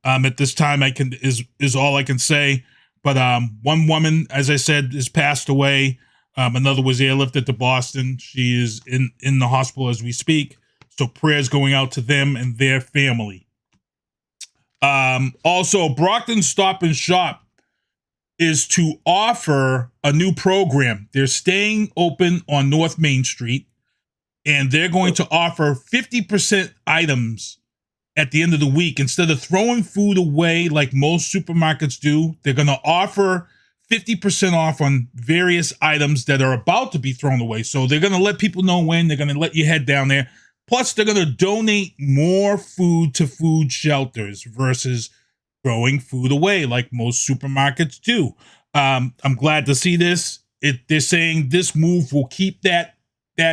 Speaker 17: At this time is all I can say. But one woman, as I said, has passed away. Another was airlifted to Boston. She is in the hospital as we speak. So prayers going out to them and their family. Also, Brockton Stop and Shop is to offer a new program. They're staying open on North Main Street, and they're going to offer 50% items at the end of the week. Instead of throwing food away like most supermarkets do, they're going to offer 50% off on various items that are about to be thrown away. So they're going to let people know when. They're going to let you head down there. Plus, they're going to donate more food to food shelters versus throwing food away like most supermarkets do. I'm glad to see this. They're saying this move will keep that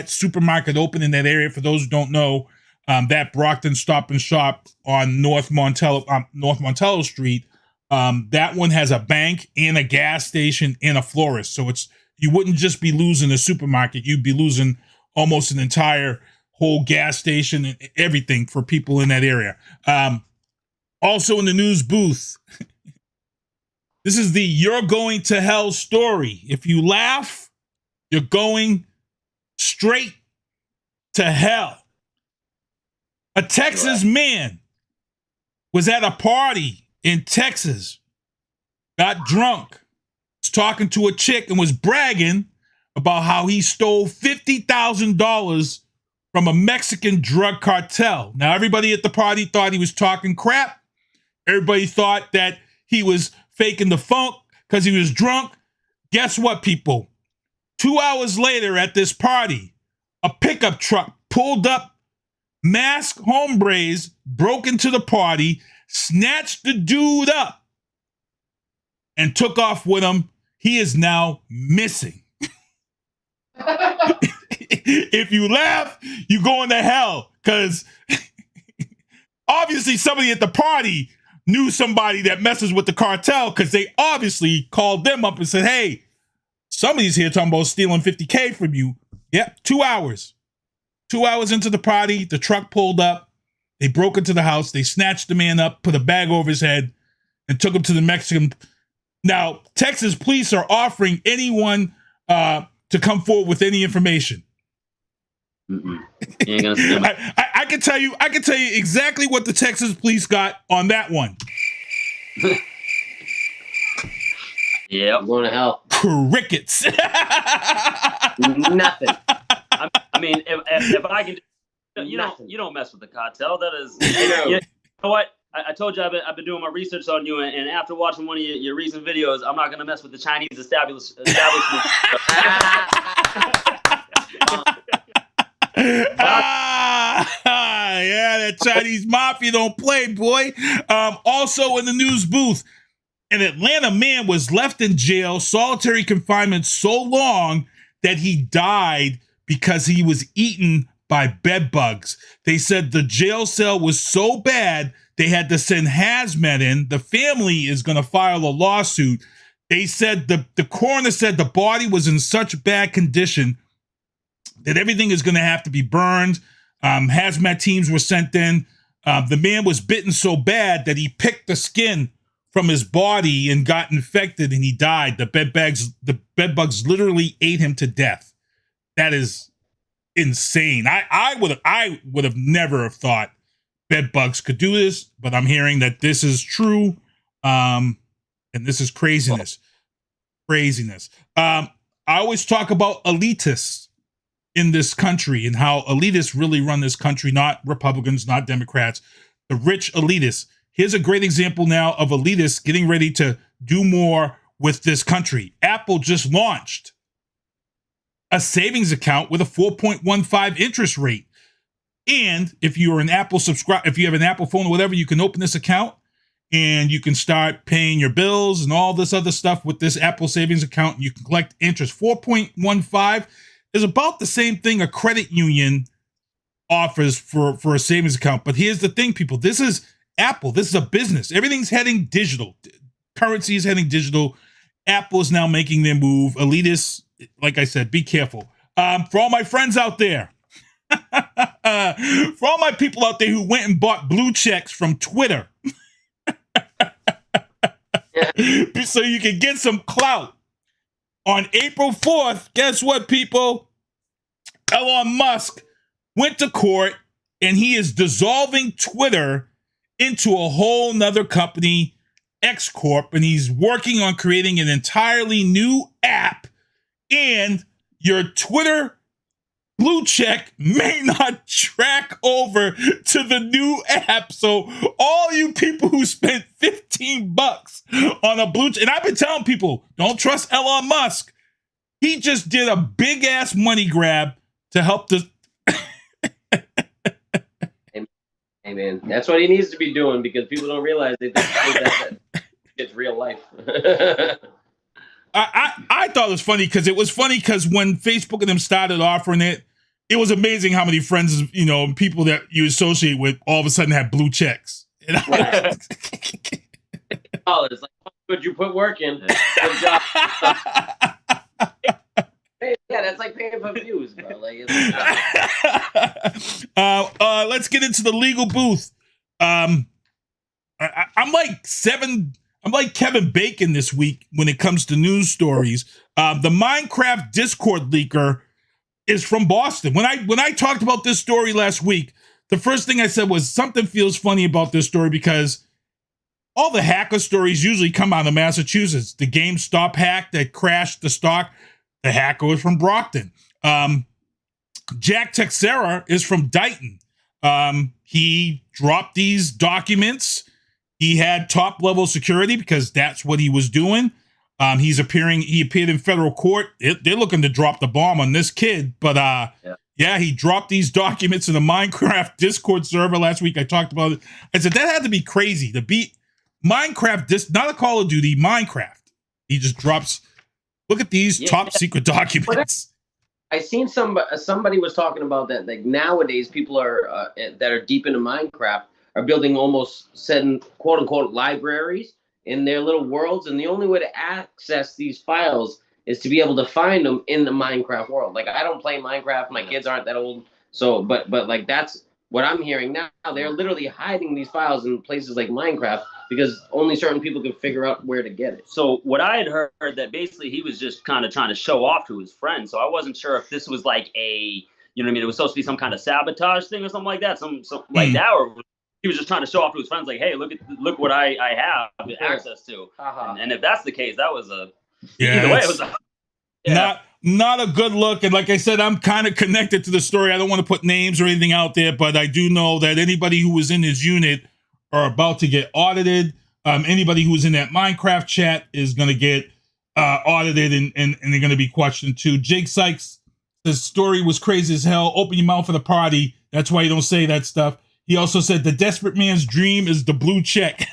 Speaker 17: supermarket open in that area. For those who don't know, that Brockton Stop and Shop on North Montello Street, that one has a bank and a gas station and a florist. So you wouldn't just be losing a supermarket, you'd be losing almost an entire whole gas station and everything for people in that area. Also in the news booth, this is the "You're Going to Hell" story. If you laugh, you're going straight to hell. A Texas man was at a party in Texas, got drunk, was talking to a chick and was bragging about how he stole $50,000 from a Mexican drug cartel. Now, everybody at the party thought he was talking crap. Everybody thought that he was faking the funk because he was drunk. Guess what, people? 2 hours later at this party, a pickup truck pulled up, masked hombres broke into the party, snatched the dude up, and took off with him. He is now missing. If you laugh, you going to hell, because obviously somebody at the party knew somebody that messes with the cartel, because they obviously called them up and said, hey, somebody's here talking about stealing $50K from you. Yep, 2 hours. 2 hours into the party, the truck pulled up. They broke into the house. They snatched the man up, put a bag over his head, and took him to the Mexican. Now, Texas police are offering anyone to come forward with any information. I can tell you exactly what the Texas police got on that one.
Speaker 19: Yeah, I'm going to hell.
Speaker 17: Crickets.
Speaker 19: Nothing.
Speaker 18: I mean, if I can, you don't mess with the cartel. That is, you know what? I told you I've been doing my research on you, and after watching one of your recent videos, I'm not going to mess with the Chinese establishment.
Speaker 17: Yeah, that Chinese mafia don't play, boy. Also in the news booth, an Atlanta man was left in jail, solitary confinement, so long that he died because he was eaten by bed bugs. They said the jail cell was so bad they had to send hazmat in. The family is going to file a lawsuit. They said the coroner said the body was in such bad condition that everything is going to have to be burned. Hazmat teams were sent in. The man was bitten so bad that he picked the skin from his body and got infected, and he died. The bed bugs literally ate him to death. That is insane. I would have never have thought bed bugs could do this, but I'm hearing that this is true. And this is craziness. I always talk about elitists in this country and how elitists really run this country, not Republicans, not Democrats, the rich elitists. Here's a great example now of elitists getting ready to do more with this country. Apple just launched a savings account with a 4.15 interest rate. And if you're an Apple if you have an Apple phone or whatever, you can open this account and you can start paying your bills and all this other stuff with this Apple savings account. And you can collect interest. 4.15 is about the same thing a credit union offers for a savings account. But here's the thing, people. This is Apple. This is a business. Everything's heading digital. Currency is heading digital. Apple is now making their move. Elitists, like I said, be careful. For all my friends out there, for all my people out there who went and bought blue checks from Twitter so you can get some clout. On April 4th, guess what, people? Elon Musk went to court and he is dissolving Twitter into a whole nother company X Corp, and he's working on creating an entirely new app, and your Twitter blue check may not track over to the new app. So all you people who spent $15 on a blue check, and I've been telling people, don't trust Elon Musk. He just did a big ass money grab to help the.
Speaker 19: Hey man, that's what he needs to be doing, because people don't realize that it's real life.
Speaker 17: I thought it was funny because when Facebook and them started offering it, it was amazing how many friends, people that you associate with all of a sudden had blue checks.
Speaker 19: Right. Oh, it's like, could you put work in? Good job. Yeah, that's like paying for views, bro.
Speaker 17: Let's get into the legal booth. I'm like Kevin Bacon this week when it comes to news stories. The Minecraft Discord leaker is from Boston. When I talked about this story last week, the first thing I said was something feels funny about this story because all the hacker stories usually come out of Massachusetts. The GameStop hack that crashed the stock, the hacker was from Brockton. Jack Texera is from Dighton. He dropped these documents. He had top level security because that's what he was doing. He appeared in federal court. They're looking to drop the bomb on this kid, but he dropped these documents in the Minecraft Discord server last week. I talked about it. I said that had to be crazy to beat Minecraft, not a Call of Duty, Minecraft. He just drops. Look at these top secret documents.
Speaker 19: I seen somebody was talking about that. Like nowadays, people are that are deep into Minecraft are building almost said quote unquote libraries in their little worlds, and the only way to access these files is to be able to find them in the Minecraft world. Like I don't play Minecraft, my kids aren't that old, so but like that's what I'm hearing now. They're literally hiding these files in places like Minecraft because only certain people can figure out where to get it.
Speaker 18: So what I had heard that basically he was just kind of trying to show off to his friends. So I wasn't sure if this was like it was supposed to be some kind of sabotage thing or something like that, something like that, or he was just trying to show off to his friends, like, hey, look what I have access to. And if that's the case, that was either way, it was
Speaker 17: not a good look. And like I said, I'm kind of connected to the story. I don't want to put names or anything out there, but I do know that anybody who was in his unit are about to get audited. Anybody who was in that Minecraft chat is going to get audited and they're going to be questioned too. Jake Sykes, the story was crazy as hell. Open your mouth for the party. That's why you don't say that stuff. He also said the desperate man's dream is the blue check.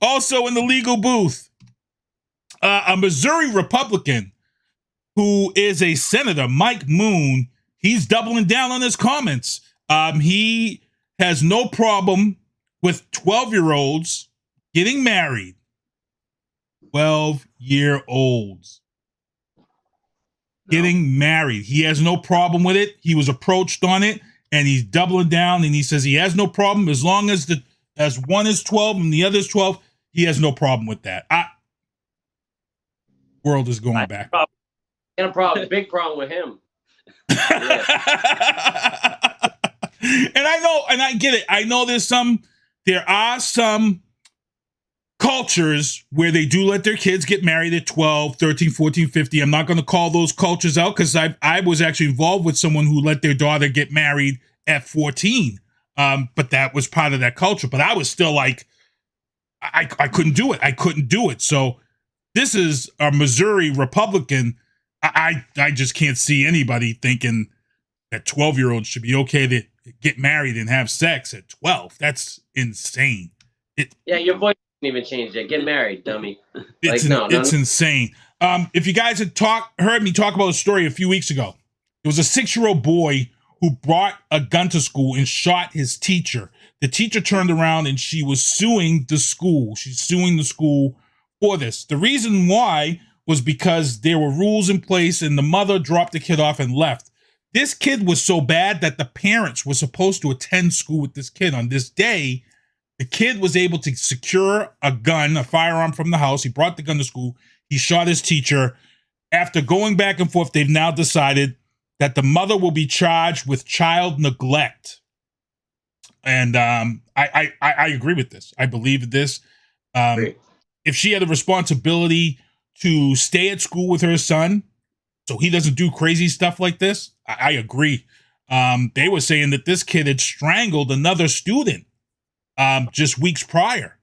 Speaker 17: Also in the legal booth, a Missouri Republican who is a senator, Mike Moon, he's doubling down on his comments. He has no problem with 12-year-olds getting married. 12-year-olds getting married. He has no problem with it. He was approached on it, and he's doubling down, and he says he has no problem as long as one is 12 and the other is 12. He has no problem with that. World is going back.
Speaker 19: And a problem, big problem with him.
Speaker 17: And I know, and I get it. I know there are some cultures where they do let their kids get married at 12, 13, 14, 15. I'm not going to call those cultures out because I was actually involved with someone who let their daughter get married at 14. But that was part of that culture. But I was still like, I couldn't do it. I couldn't do it. So this is a Missouri Republican. I just can't see anybody thinking that 12-year-olds should be okay to get married and have sex at 12. That's insane.
Speaker 19: Your voice didn't even change yet. Get married, dummy.
Speaker 17: It's insane. If you guys had heard me talk about a story a few weeks ago, there was a 6-year-old boy who brought a gun to school and shot his teacher. The teacher turned around and she was suing the school. She's suing the school for this. The reason why was because there were rules in place and the mother dropped the kid off and left. This kid was so bad that the parents were supposed to attend school with this kid. On this day, the kid was able to secure a firearm from the house. He brought the gun to school. He shot his teacher. After going back and forth, they've now decided that the mother will be charged with child neglect. And I agree with this. I believe this. If she had a responsibility to stay at school with her son, so he doesn't do crazy stuff like this, I agree. They were saying that this kid had strangled another student just weeks prior.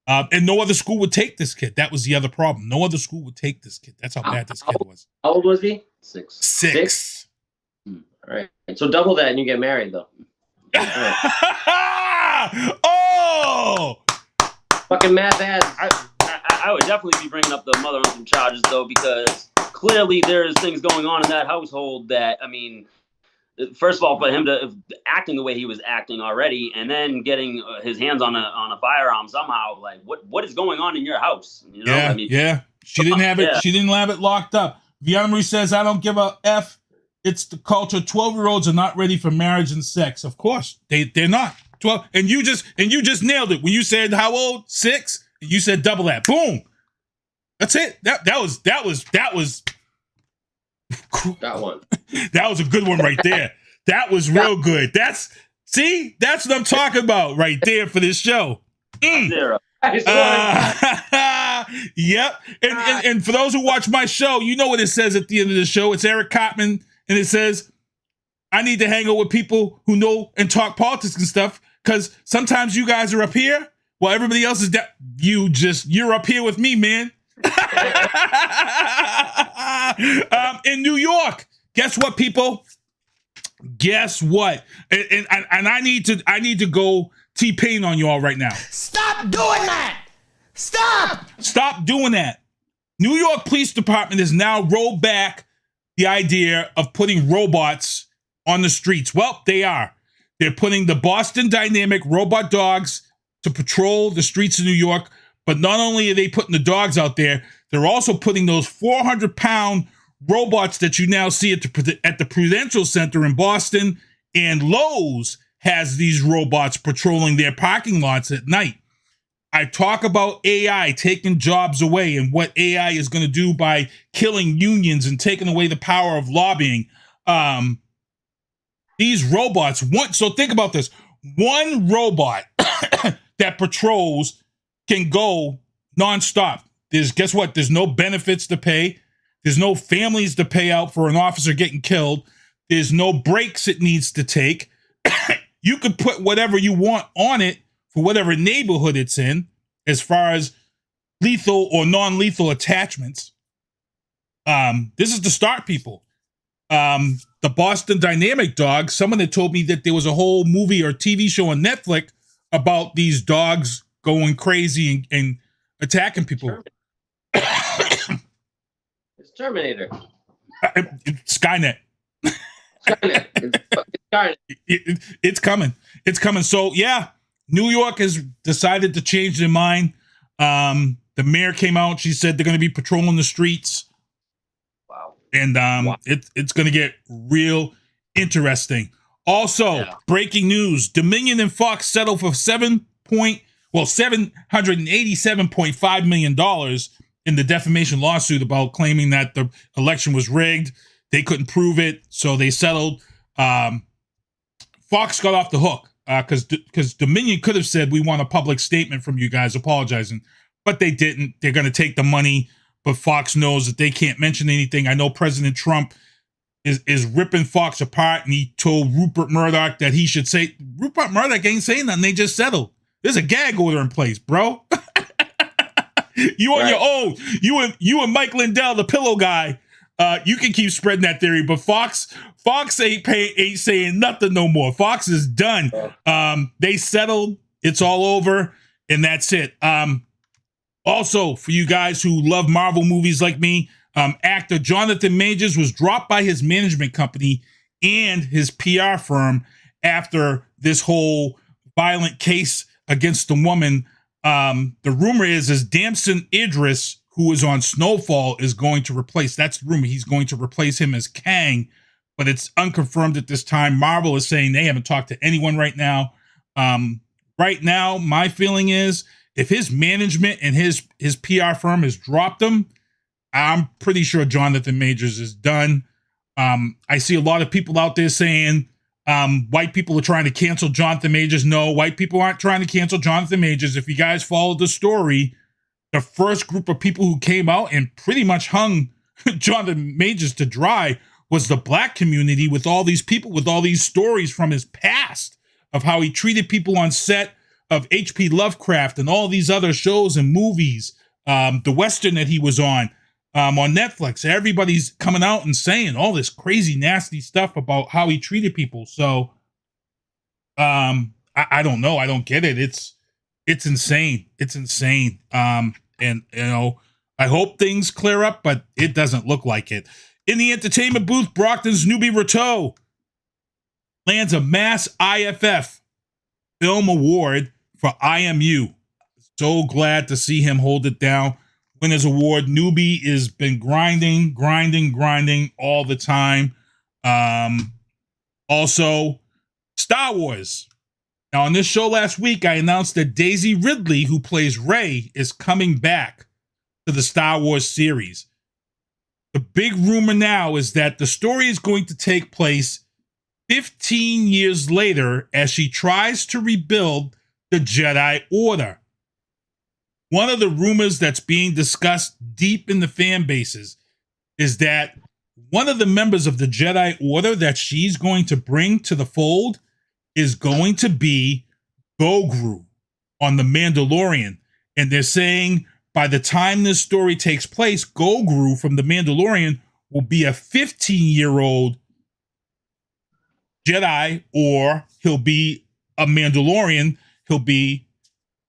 Speaker 17: And no other school would take this kid. That was the other problem. No other school would take this kid. That's how bad this kid was.
Speaker 19: How old was he? 6.
Speaker 17: 6.
Speaker 19: All right. So double that and you get married, though. Right.
Speaker 17: Oh!
Speaker 19: Fucking math ass.
Speaker 18: I would definitely be bringing up the mother on some charges, though, because clearly there's things going on in that household that, I mean, first of all, for him to acting the way he was acting already, and then getting his hands on a firearm somehow, like what is going on in your house? You know?
Speaker 17: Yeah,
Speaker 19: I mean,
Speaker 17: She didn't have it.
Speaker 18: Yeah.
Speaker 17: She didn't have it locked up. Viana Marie says, "I don't give a f. It's the culture. 12-year-olds are not ready for marriage and sex. Of course, they're not. 12. And you just nailed it when you said how old? 6. And you said double that. Boom. That's it. That was
Speaker 19: that one.
Speaker 17: That was a good one right there. That was real good. That's what I'm talking about right there for this show.
Speaker 18: Zero.
Speaker 17: Yep. And for those who watch my show, you know what it says at the end of the show. It's Eric Cotman, and it says, I need to hang out with people who know and talk politics and stuff, because sometimes you guys are up here while everybody else is down. You're up here with me, man. In New York, guess what, people? Guess what? And I need to go T-Pain on y'all right now.
Speaker 6: Stop doing that!
Speaker 17: Stop doing that. New York Police Department has now rolled back the idea of putting robots on the streets. Well, they are. They're putting the Boston Dynamic robot dogs to patrol the streets of New York. But not only are they putting the dogs out there, they're also putting those 400-pound robots that you now see at the Prudential Center in Boston, and Lowe's has these robots patrolling their parking lots at night. I talk about AI taking jobs away and what AI is going to do by killing unions and taking away the power of lobbying. These robots, so think about this. One robot that patrols can go nonstop. Guess what? There's no benefits to pay. There's no families to pay out for an officer getting killed. There's no breaks it needs to take. You could put whatever you want on it for whatever neighborhood it's in, as far as lethal or non-lethal attachments. This is the start, people. The Boston Dynamic dog, someone had told me that there was a whole movie or TV show on Netflix about these dogs going crazy and attacking people.
Speaker 19: It's Terminator.
Speaker 17: Skynet. It's coming. It's coming. So, yeah, New York has decided to change their mind. The mayor came out. She said they're going to be patrolling the streets.
Speaker 19: Wow.
Speaker 17: And it's going to get real interesting. Also, breaking news. Dominion and Fox settled for $787.5 million in the defamation lawsuit about claiming that the election was rigged. They couldn't prove it, so they settled. Fox got off the hook because Dominion could have said, we want a public statement from you guys apologizing, but they didn't. They're going to take the money, but Fox knows that they can't mention anything. I know President Trump is ripping Fox apart, and he told Rupert Murdoch that he should say, Rupert Murdoch ain't saying nothing. They just settled. There's a gag order in place, bro. You on your own. You and Mike Lindell, the pillow guy, you can keep spreading that theory, but Fox ain't saying nothing no more. Fox is done. They settled. It's all over, and that's it. Also, for you guys who love Marvel movies like me, actor Jonathan Majors was dropped by his management company and his PR firm after this whole violent case against the woman. The rumor is Damson Idris, who is on Snowfall, is going to replace, that's the rumor, he's going to replace him as Kang, but it's unconfirmed at this time. Marvel is saying they haven't talked to anyone right now. Right now, my feeling is if his management and his PR firm has dropped him, I'm pretty sure Jonathan Majors is done. I see a lot of people out there saying White people are trying to cancel Jonathan Majors. No, white people aren't trying to cancel Jonathan Majors. If you guys followed the story, the first group of people who came out and pretty much hung Jonathan Majors to dry was the black community, with all these people with all these stories from his past of how he treated people on set of H.P. Lovecraft and all these other shows and movies, the Western that he was on Netflix. Everybody's coming out and saying all this crazy, nasty stuff about how he treated people. So, I don't know. I don't get it. It's insane. It's insane. And, you know, I hope things clear up, but it doesn't look like it. In the entertainment booth, Brockton's Newbie Rateau lands a Mass IFF Film Award for IMU. So glad to see him hold it down. Win his award. Newbie has been grinding all the time. Also, Star Wars. Now, on this show last week, I announced that Daisy Ridley, who plays Rey, is coming back to the Star Wars series. The big rumor now is that the story is going to take place 15 years later as she tries to rebuild the Jedi Order. One of the rumors that's being discussed deep in the fan bases is that one of the members of the Jedi Order that she's going to bring to the fold is going to be Gogru on The Mandalorian. And they're saying by the time this story takes place, Gogru from The Mandalorian will be a 15-year-old Jedi, or he'll be a Mandalorian.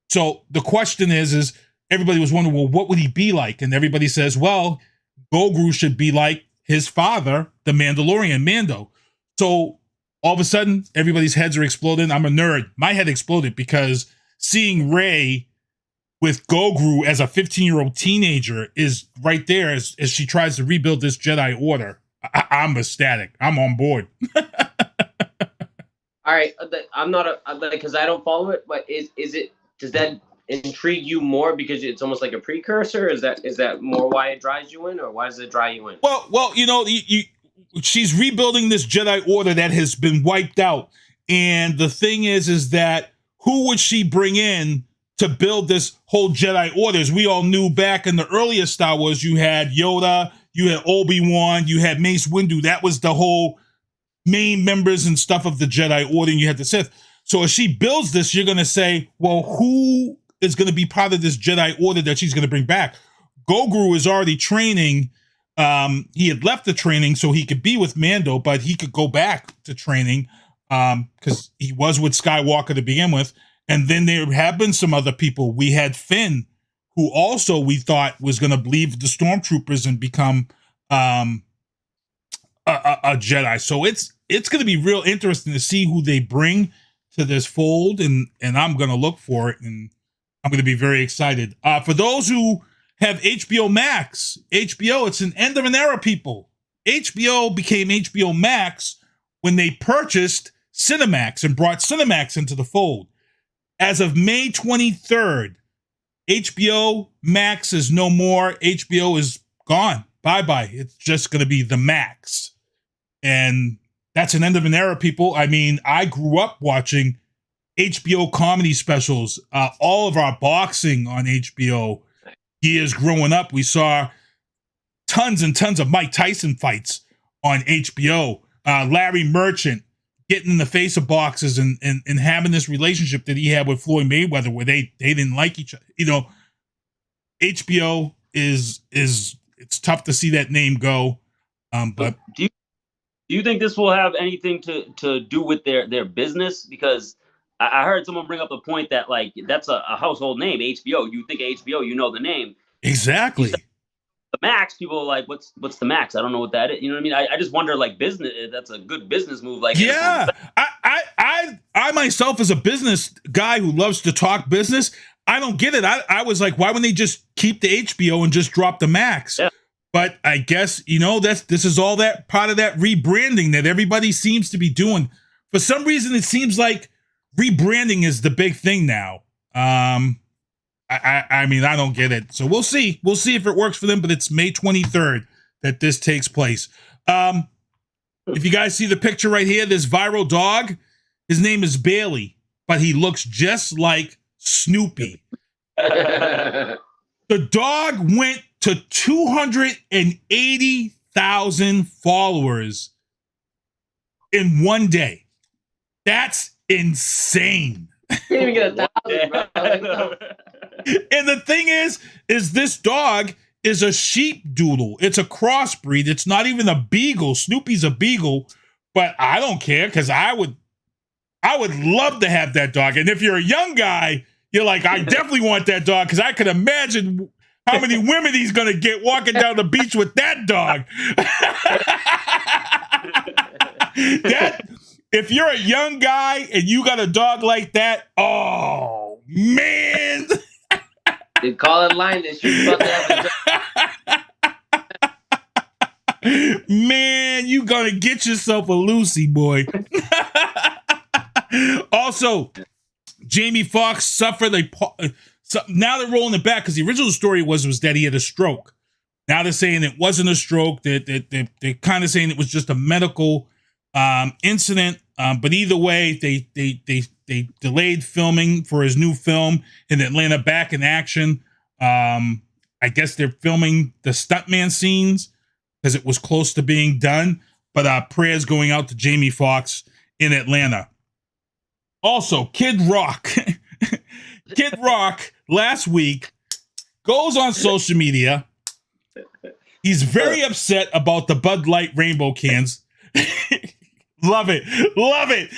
Speaker 17: So the question is everybody was wondering, well, what would he be like? And everybody says, well, Gogru should be like his father, the Mandalorian, Mando. So all of a sudden, everybody's heads are exploding. I'm a nerd. My head exploded because seeing Rey with Gogru as a 15-year-old teenager is right there as she tries to rebuild this Jedi Order. I'm ecstatic. I'm on board.
Speaker 19: All right, I'm not because I don't follow it, but does that intrigue you more because it's almost like a precursor? Is that more why it drives you in, or why does it drive you in?
Speaker 17: Well, you know, she's rebuilding this Jedi Order that has been wiped out, and the thing is that who would she bring in to build this whole Jedi Order? As we all knew back in the earlier Star Wars, you had Yoda, you had Obi-Wan, you had Mace Windu. That was the whole main members and stuff of the Jedi Order, and you had the Sith. So as she builds this, you're going to say, well, who is going to be part of this Jedi Order that she's going to bring back? Gogru is already training. He had left the training so he could be with Mando, but he could go back to training because he was with Skywalker to begin with. And then there have been some other people. We had Finn, who also we thought was going to leave the Stormtroopers and become a Jedi. So it's going to be real interesting to see who they bring to this fold, and I'm going to look for it, and I'm going to be very excited. For those who have HBO Max, it's an end of an era, people. HBO became HBO Max when they purchased Cinemax and brought Cinemax into the fold. As of May 23rd, HBO Max is no more. HBO is gone. Bye-bye. It's just going to be the Max. And that's an end of an era, people. I mean, I grew up watching HBO comedy specials, all of our boxing on HBO. Years growing up, we saw tons and tons of Mike Tyson fights on HBO. Larry Merchant getting in the face of boxers and having this relationship that he had with Floyd Mayweather where they didn't like each other. You know, HBO is it's tough to see that name go. But
Speaker 18: do you think this will have anything to do with their business? Because I heard someone bring up the point that, like, that's a household name, HBO. You think of HBO, you know the name.
Speaker 17: Exactly.
Speaker 18: The Max, people are like, what's the Max? I don't know what that is. You know what I mean? I just wonder, like, business. That's a good business move. Like,
Speaker 17: yeah, I myself as a business guy who loves to talk business, I don't get it. I was like, why wouldn't they just keep the HBO and just drop the Max?
Speaker 18: Yeah.
Speaker 17: But I guess, you know, this is all that part of that rebranding that everybody seems to be doing. For some reason, it seems like rebranding is the big thing now. I mean, I don't get it. So we'll see. We'll see if it works for them, but it's May 23rd that this takes place. If you guys see the picture right here, this viral dog, his name is Bailey, but he looks just like Snoopy. The dog went to 280,000 followers in one day. That's insane.
Speaker 19: You didn't even get 1,000, bro.
Speaker 17: And the thing is this dog is a sheep doodle. It's a crossbreed. It's not even a beagle. Snoopy's a beagle, but I don't care because I would love to have that dog. And if you're a young guy, you're like, I definitely want that dog because I could imagine how many women he's going to get walking down the beach with that dog. If you're a young guy and you got a dog like that, oh, man.
Speaker 19: They call it Linus. You're about to have
Speaker 17: Man, you gonna get yourself a Lucy, boy. Also, Jamie Foxx suffered now they're rolling it back because the original story was that he had a stroke. Now they're saying it wasn't a stroke. They're kind of saying it was just a medical incident. But either way, they delayed filming for his new film in Atlanta, Back in Action. I guess they're filming the stuntman scenes because it was close to being done. But prayers going out to Jamie Foxx in Atlanta. Also, Kid Rock. Kid Rock last week goes on social media. He's very upset about the Bud Light rainbow cans. Love it. Love it.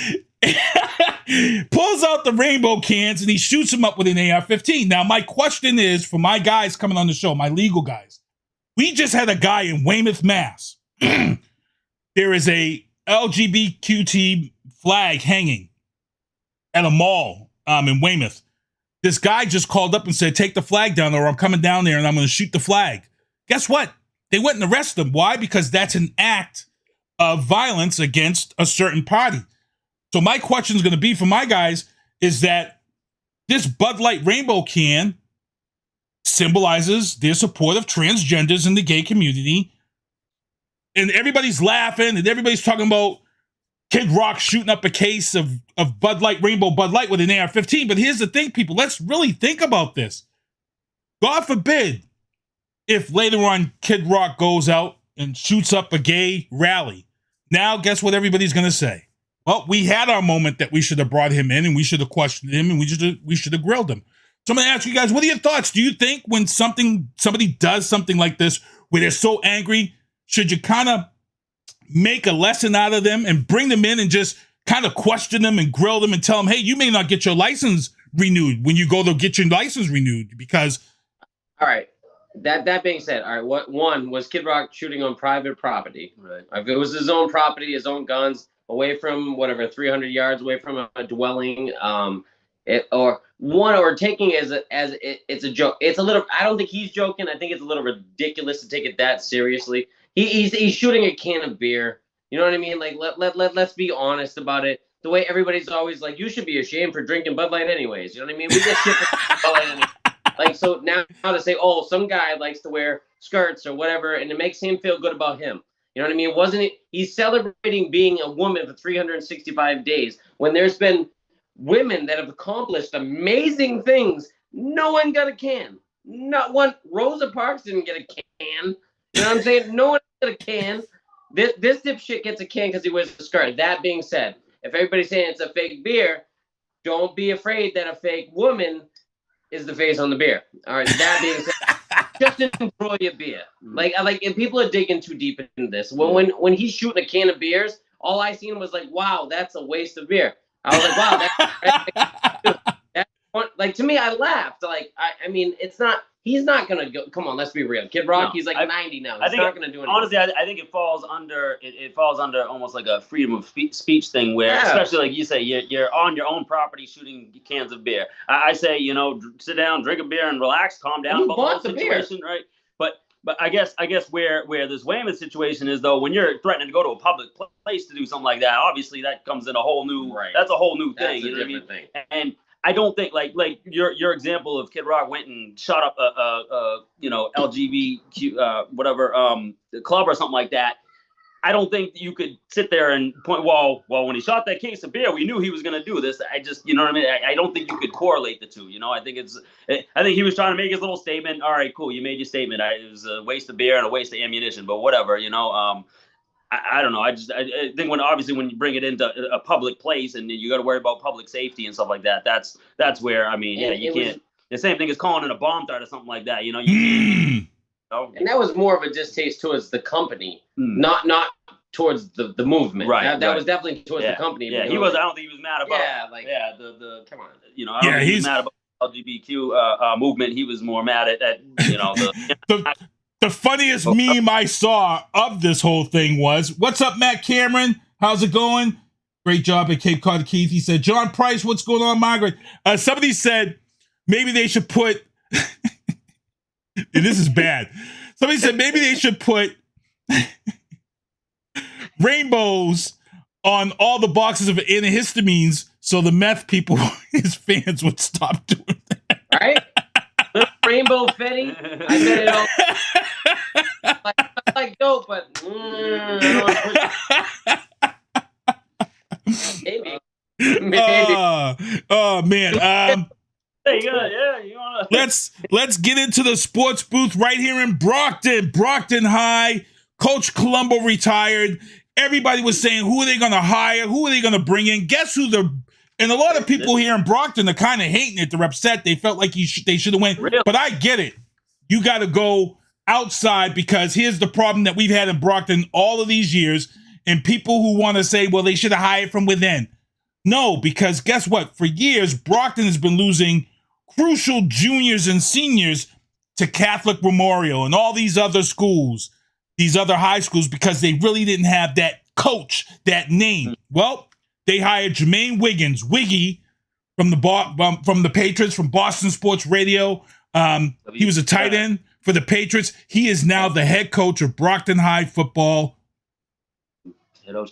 Speaker 17: Pulls out the rainbow cans and he shoots them up with an AR-15. Now, my question is for my guys coming on the show, my legal guys. We just had a guy in Weymouth, Mass. There is a LGBTQ flag hanging at a mall in Weymouth. This guy just called up and said, take the flag down or I'm coming down there and I'm going to shoot the flag. Guess what? They went and arrested him. Why? Because that's an act of violence against a certain party. So my question is going to be for my guys is that this Bud Light rainbow can symbolizes their support of transgenders in the gay community. And everybody's laughing and everybody's talking about Kid Rock shooting up a case of Bud Light, rainbow Bud Light with an AR-15. But here's the thing, people. Let's really think about this. God forbid if later on Kid Rock goes out and shoots up a gay rally. Now, guess what everybody's going to say? Well, we had our moment that we should have brought him in and we should have questioned him and we should have grilled him. So I'm going to ask you guys, what are your thoughts? Do you think when somebody does something like this where they're so angry, should you kind of make a lesson out of them and bring them in and just kind of question them and grill them and tell them, hey, you may not get your license renewed when you go to get your license renewed because...
Speaker 19: All right. That being said, all right, what one was Kid Rock shooting on private property? Right. If it was his own property, his own guns, away from whatever 300 yards away from a dwelling, or taking it as it's a joke. It's a little. I don't think he's joking. I think it's a little ridiculous to take it that seriously. He's shooting a can of beer. You know what I mean? Like let's be honest about it. The way everybody's always like, you should be ashamed for drinking Bud Light anyways. You know what I mean? We get shit for Bud Light anyways. Like, so now to say, oh, some guy likes to wear skirts or whatever, and it makes him feel good about him. You know what I mean? Wasn't it? He's celebrating being a woman for 365 days when there's been women that have accomplished amazing things. No one got a can. Not one. Rosa Parks didn't get a can. You know what I'm saying? No one got a can. This dipshit gets a can because he wears a skirt. That being said, if everybody's saying it's a fake beer, don't be afraid that a fake woman is the face on the beer. All right. That being said, just enjoy your beer. Like, and people are digging too deep into this. When he's shooting a can of beers, all I seen was like, wow, that's a waste of beer. I was like, wow, that's like, to me, I laughed. Like, I mean, it's not. He's not gonna go. Come on, let's be real. Kid Rock, he's like 90 now. He's not gonna do anything.
Speaker 18: Honestly, I think it falls under almost like a freedom of speech thing, where especially like you say, you're on your own property shooting cans of beer. I say, sit down, drink a beer, and relax, calm down about the whole situation, right? But I guess where this Weymouth situation is though, when you're threatening to go to a public place to do something like that, obviously that comes in a whole new. Right. That's a whole new thing.
Speaker 19: That's a different thing.
Speaker 18: And I don't think like your example of Kid Rock went and shot up a LGBTQ whatever club or something like that. I don't think you could sit there and point, well, when he shot that case of beer, we knew he was going to do this. I just, you know what I mean? I don't think you could correlate the two. You know, I think he was trying to make his little statement. All right, cool. You made your statement. It was a waste of beer and a waste of ammunition, but whatever, you know. I don't know. I think when you bring it into a public place and you got to worry about public safety and stuff like that, that's where, I mean, you can't. The same thing as calling in a bomb threat or something like that. You know,
Speaker 19: and that was more of a distaste towards the company, not towards the movement.
Speaker 18: Right.
Speaker 19: That was definitely towards the company.
Speaker 18: Yeah, he was. I don't think he was mad about. The come on. You know, I don't think he was mad about the LGBTQ movement. He was more mad at you know
Speaker 17: the funniest meme I saw of this whole thing was, "What's up, Matt Cameron? How's it going? Great job at Cape Cod, Keith." He said, "John Price, what's going on, Margaret?" Somebody said maybe they should put. And this is bad. Somebody said maybe they should put rainbows on all the boxes of antihistamines so the meth people, his fans, would stop doing that.
Speaker 19: Right? Rainbow fitting. I bet it all. like dope, but maybe.
Speaker 17: Oh man.
Speaker 18: You wanna...
Speaker 17: Let's get into the sports booth right here in Brockton. Brockton High. Coach Colombo retired. Everybody was saying, who are they going to hire? Who are they going to bring in? Guess who and a lot of people here in Brockton are kind of hating it. They're upset. They felt like they should have went. Really? But I get it. You got to go outside, because here's the problem that we've had in Brockton all of these years. And people who want to say, well, they should have hired from within. No, because guess what? For years, Brockton has been losing crucial juniors and seniors to Catholic Memorial and all these other schools, these other high schools, because they really didn't have that coach, that name. Well, they hired Jermaine Wiggins, Wiggy, from the Patriots, from Boston Sports Radio. He was a tight end for the Patriots. He is now the head coach of Brockton High football.
Speaker 18: So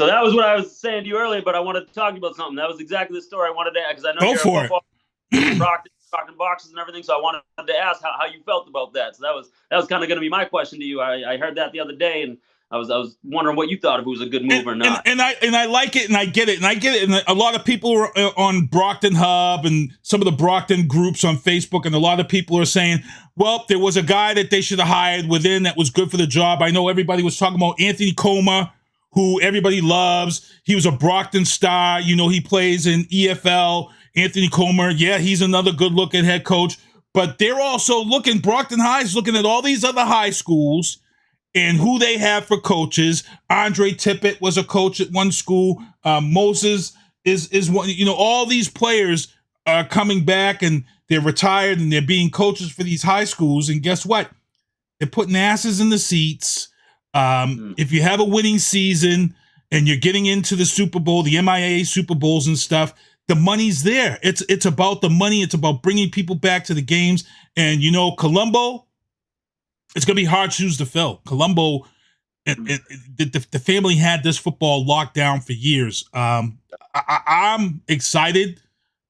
Speaker 18: that was what I was saying to you earlier, but I wanted to talk to you about something. That was exactly the story I wanted to ask, because I know you're a football Brockton boxes and everything, so I wanted to ask how you felt about that. So that was kind of going to be my question to you. I heard that the other day, and I was wondering what you thought, if it was a good move or not.
Speaker 17: And I like it, and I get it, and a lot of people are on Brockton Hub and some of the Brockton groups on Facebook, and a lot of people are saying, well, there was a guy that they should have hired within that was good for the job. I know everybody was talking about Anthony Comer, who everybody loves. He was a Brockton star. You know, he plays in EFL. Anthony Comer, yeah, he's another good-looking head coach. But they're also Brockton High's looking at all these other high schools and who they have for coaches. Andre Tippett was a coach at one school. Moses is one. You know, all these players are coming back, and they're retired, and they're being coaches for these high schools. And guess what? They're putting asses in the seats. If you have a winning season and you're getting into the Super Bowl, the MIA Super Bowls and stuff, the money's there. It's about the money. It's about bringing people back to the games. And, you know, Colombo, it's going to be hard shoes to fill. Colombo, the family had this football locked down for years. I'm excited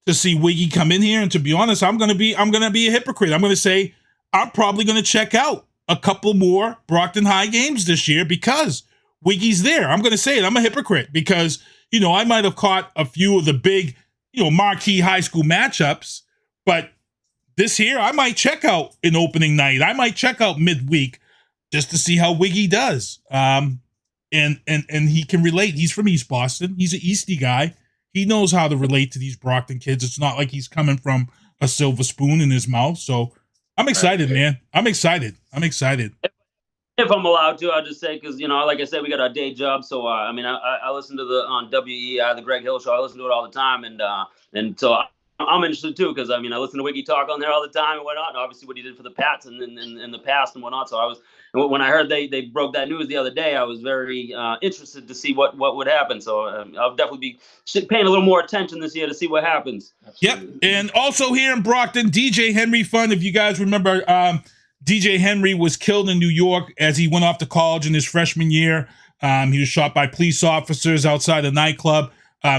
Speaker 17: to see Wiggy come in here. And to be honest, I'm going to be a hypocrite. I'm going to say I'm probably going to check out a couple more Brockton High games this year because Wiggy's there. I'm going to say it. I'm a hypocrite because, you know, I might have caught a few of the big, you know, marquee high school matchups, but this year I might check out an opening night. I might check out midweek just to see how Wiggy does. And he can relate. He's from East Boston. He's an Eastie guy. He knows how to relate to these Brockton kids. It's not like he's coming from a silver spoon in his mouth. So I'm excited, man. I'm excited.
Speaker 18: If I'm allowed to, I'll just say, because, you know, like I said, we got our day job. So, I mean, I listen to on WEI, the Greg Hill Show. I listen to it all the time. And so I'm interested, too, because, I mean, I listen to Wiggy talk on there all the time and whatnot. And obviously, what he did for the Pats and in the past and whatnot. So when I heard they broke that news the other day, I was very interested to see what would happen. So I'll definitely be paying a little more attention this year to see what happens.
Speaker 17: Absolutely. Yep. And also here in Brockton, DJ Henry Fund. If you guys remember, DJ Henry was killed in New York as he went off to college in his freshman year. He was shot by police officers outside a nightclub.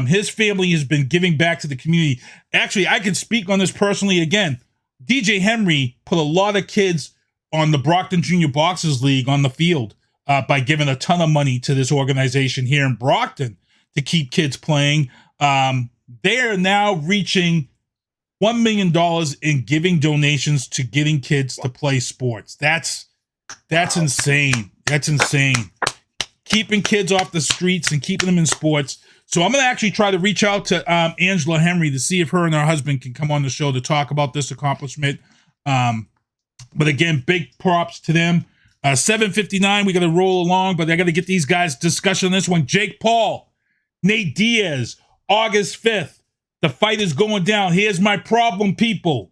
Speaker 17: His family has been giving back to the community. Actually, I can speak on this personally again. DJ Henry put a lot of kids on the Brockton Junior Boxers League on the field. by giving a ton of money to this organization here in Brockton to keep kids playing. They are now reaching $1 million in giving donations to getting kids to play sports. That's insane. That's insane. Keeping kids off the streets and keeping them in sports. So I'm going to actually try to reach out to Angela Henry to see if her and her husband can come on the show to talk about this accomplishment. But again, big props to them. 7:59, we got to roll along, but I got to get these guys discussion on this one. Jake Paul, Nate Diaz, August 5th. The fight is going down. Here's my problem, people.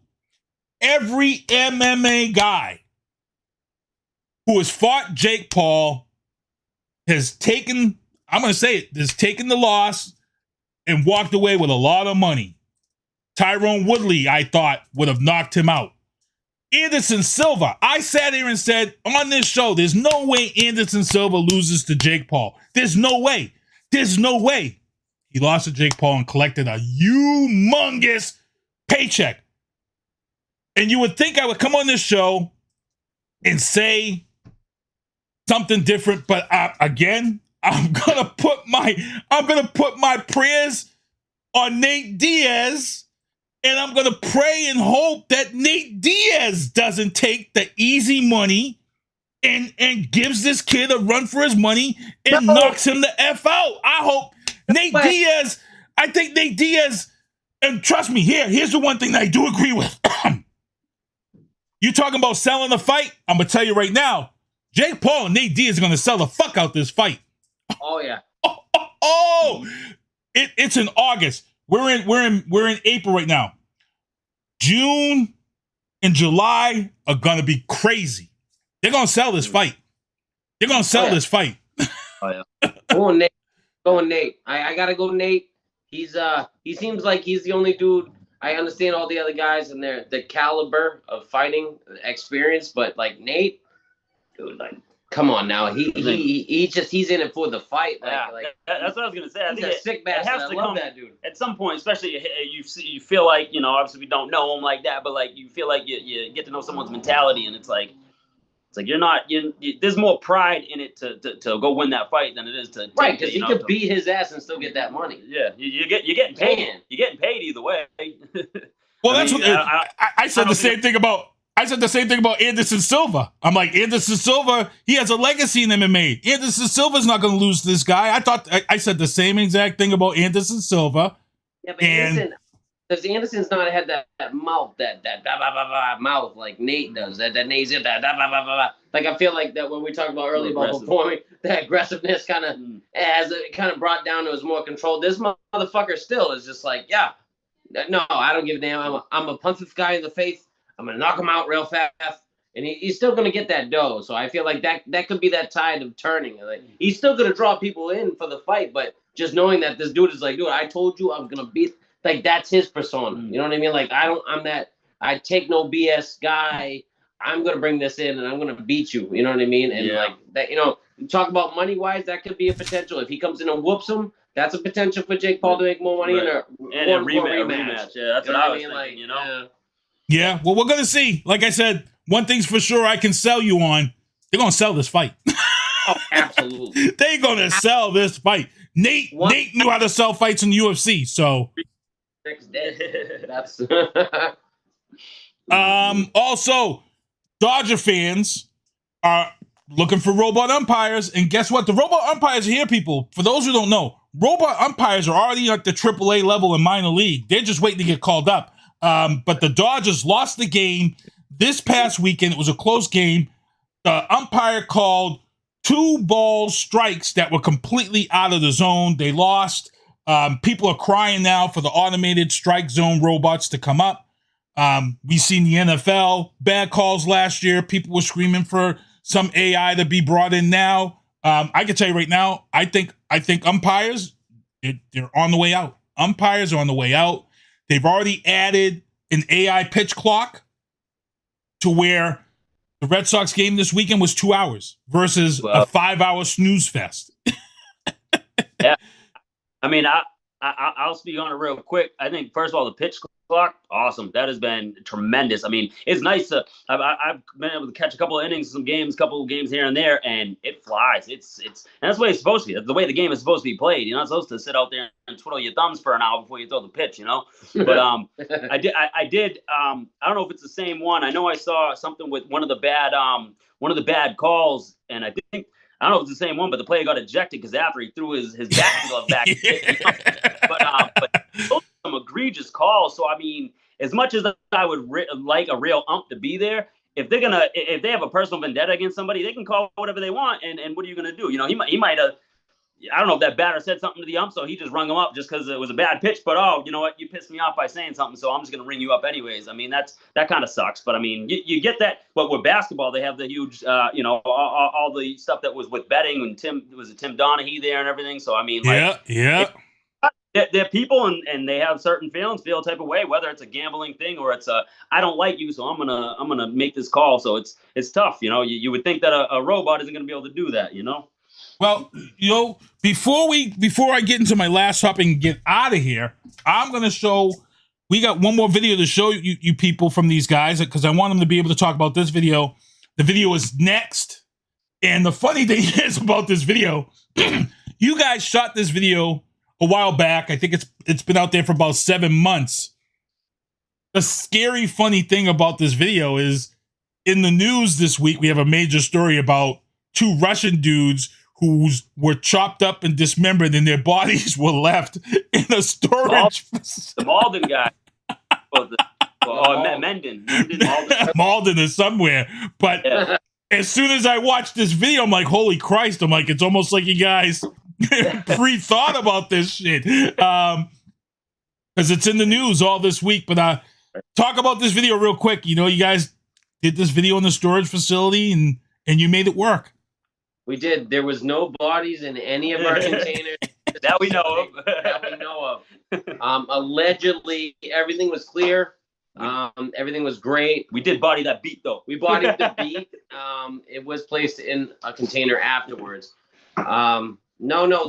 Speaker 17: Every MMA guy who has fought Jake Paul has taken, I'm going to say it, has taken the loss and walked away with a lot of money. Tyrone Woodley, I thought, would have knocked him out. Anderson Silva, I sat here and said on this show, there's no way Anderson Silva loses to Jake Paul. There's no way. There's no way. He lost to Jake Paul and collected a humongous paycheck. And you would think I would come on this show and say something different, but again, I'm gonna put my prayers on Nate Diaz. And I'm going to pray and hope that Nate Diaz doesn't take the easy money and gives this kid a run for his money and knocks him the F out. I hope Nate Diaz, I think Nate Diaz, and trust me, here's the one thing that I do agree with. You talking about selling the fight? I'm going to tell you right now, Jake Paul and Nate Diaz are going to sell the fuck out this fight.
Speaker 19: Oh, yeah.
Speaker 17: It's in August. We're in April right now. June and July are gonna be crazy. They're gonna sell this fight. They're gonna sell this fight.
Speaker 19: Oh yeah. Go on, Nate. Go on, Nate. I gotta go, Nate. He seems like he's the only dude. I understand all the other guys and the caliber of fighting experience, but like Nate, dude, like. Come on now, he's in it for the fight.
Speaker 18: That's what I was gonna say. I think
Speaker 19: he's a sick bastard. I love that dude.
Speaker 18: At some point, especially you feel like, you know, obviously we don't know him like that, but like you feel like you get to know someone's mentality, and it's like you're not there's more pride in it to go win that fight than it is to
Speaker 19: right, because he could beat his ass and still get that money.
Speaker 18: Yeah, you're getting paid. You're getting paid either way.
Speaker 17: Well, I said the same thing about. I said the same thing about Anderson Silva. I'm like, Anderson Silva, he has a legacy in MMA. Anderson Silva's not going to lose this guy. I said the same exact thing about Anderson Silva.
Speaker 19: Yeah, but Anderson's not had that mouth, that blah, blah, blah, blah, mouth like Nate does. That Nate's that blah, blah, blah, blah. Like, I feel like that when we talked about earlier about performing, that aggressiveness kind of brought down to his more control. This motherfucker still is just like, yeah, no, I don't give a damn. I'm a punch this guy in the face. I'm going to knock him out real fast, and he's still going to get that dough. So I feel like that could be that tide of turning. Like, he's still going to draw people in for the fight, but just knowing that this dude is like, dude, I told you I was going to beat, like, that's his persona. You know what I mean? Like, I take no BS guy. I'm going to bring this in, and I'm going to beat you. You know what I mean? And like that, you know, talk about money-wise, that could be a potential. If he comes in and whoops him, that's a potential for Jake Paul to make more money in a rematch.
Speaker 18: Yeah, that's what I was thinking, like, you know?
Speaker 17: Yeah, well, we're going to see. Like I said, one thing's for sure I can sell you on. They're going to sell this fight.
Speaker 19: Oh, absolutely.
Speaker 17: They're going to sell this fight. Nate knew how to sell fights in the UFC, so.
Speaker 19: Next day. That's.
Speaker 17: Also, Dodger fans are looking for robot umpires, and guess what? The robot umpires are here, people. For those who don't know, robot umpires are already at the AAA level in minor league. They're just waiting to get called up. But the Dodgers lost the game this past weekend. It was a close game. The umpire called 2 ball strikes that were completely out of the zone. They lost. People are crying now for the automated strike zone robots to come up. We've seen the NFL bad calls last year. People were screaming for some AI to be brought in now. I can tell you right now, I think umpires, they're on the way out. Umpires are on the way out. They've already added an AI pitch clock to where the Red Sox game this weekend was 2 hours versus a 5-hour snooze fest.
Speaker 18: Yeah. I mean, I'll speak on it real quick. I think, first of all, the pitch clock, awesome. That has been tremendous. I mean, it's nice to I've been able to catch a couple of innings, couple of games here and there, and it flies. It's and that's the way it's supposed to be. That's the way the game is supposed to be played. You're not supposed to sit out there and twiddle your thumbs for an hour before you throw the pitch, you know. But I did. I don't know if it's the same one. I know I saw something with one of the bad calls, and I think. I don't know if it's the same one, but the player got ejected because after he threw his batting glove back. But those are some egregious calls. So I mean, as much as I would like a real ump to be there, if they have a personal vendetta against somebody, they can call whatever they want. And what are you gonna do? You know, he might have. I don't know if that batter said something to the ump, so he just rung him up just because it was a bad pitch. But you know what? You pissed me off by saying something, so I'm just gonna ring you up anyways. I mean, that kind of sucks. But I mean, you get that. But with basketball, they have the huge, you know, all the stuff that was with betting and Tim Donaghy there and everything. So I mean, like,
Speaker 17: yeah.
Speaker 18: They're people and they have certain feelings, feel a type of way, whether it's a gambling thing or it's I don't like you, so I'm gonna make this call. So it's tough, you know. You would think that a robot isn't gonna be able to do that, you know.
Speaker 17: Well, you know, before I get into my last topic and get out of here, I'm going to show, we got one more video to show you people from these guys because I want them to be able to talk about this video. The video is next. And the funny thing is about this video, you guys shot this video a while back. I think it's been out there for about 7 months. The scary, funny thing about this video is in the news this week, we have a major story about 2 Russian dudes who were chopped up and dismembered and their bodies were left in a storage
Speaker 18: facility. The Malden guy. Menden.
Speaker 17: Malden is somewhere. But as soon as I watched this video, I'm like, holy Christ. I'm like, it's almost like you guys pre-thought about this shit. Because it's in the news all this week. But talk about this video real quick. You know, you guys did this video in the storage facility and you made it work.
Speaker 19: We did. There was no bodies in any of our containers.
Speaker 18: That we know
Speaker 19: of. Allegedly, everything was clear. Everything was great.
Speaker 18: We did body that beat, though.
Speaker 19: We bodied the beat. It was placed in a container afterwards. No.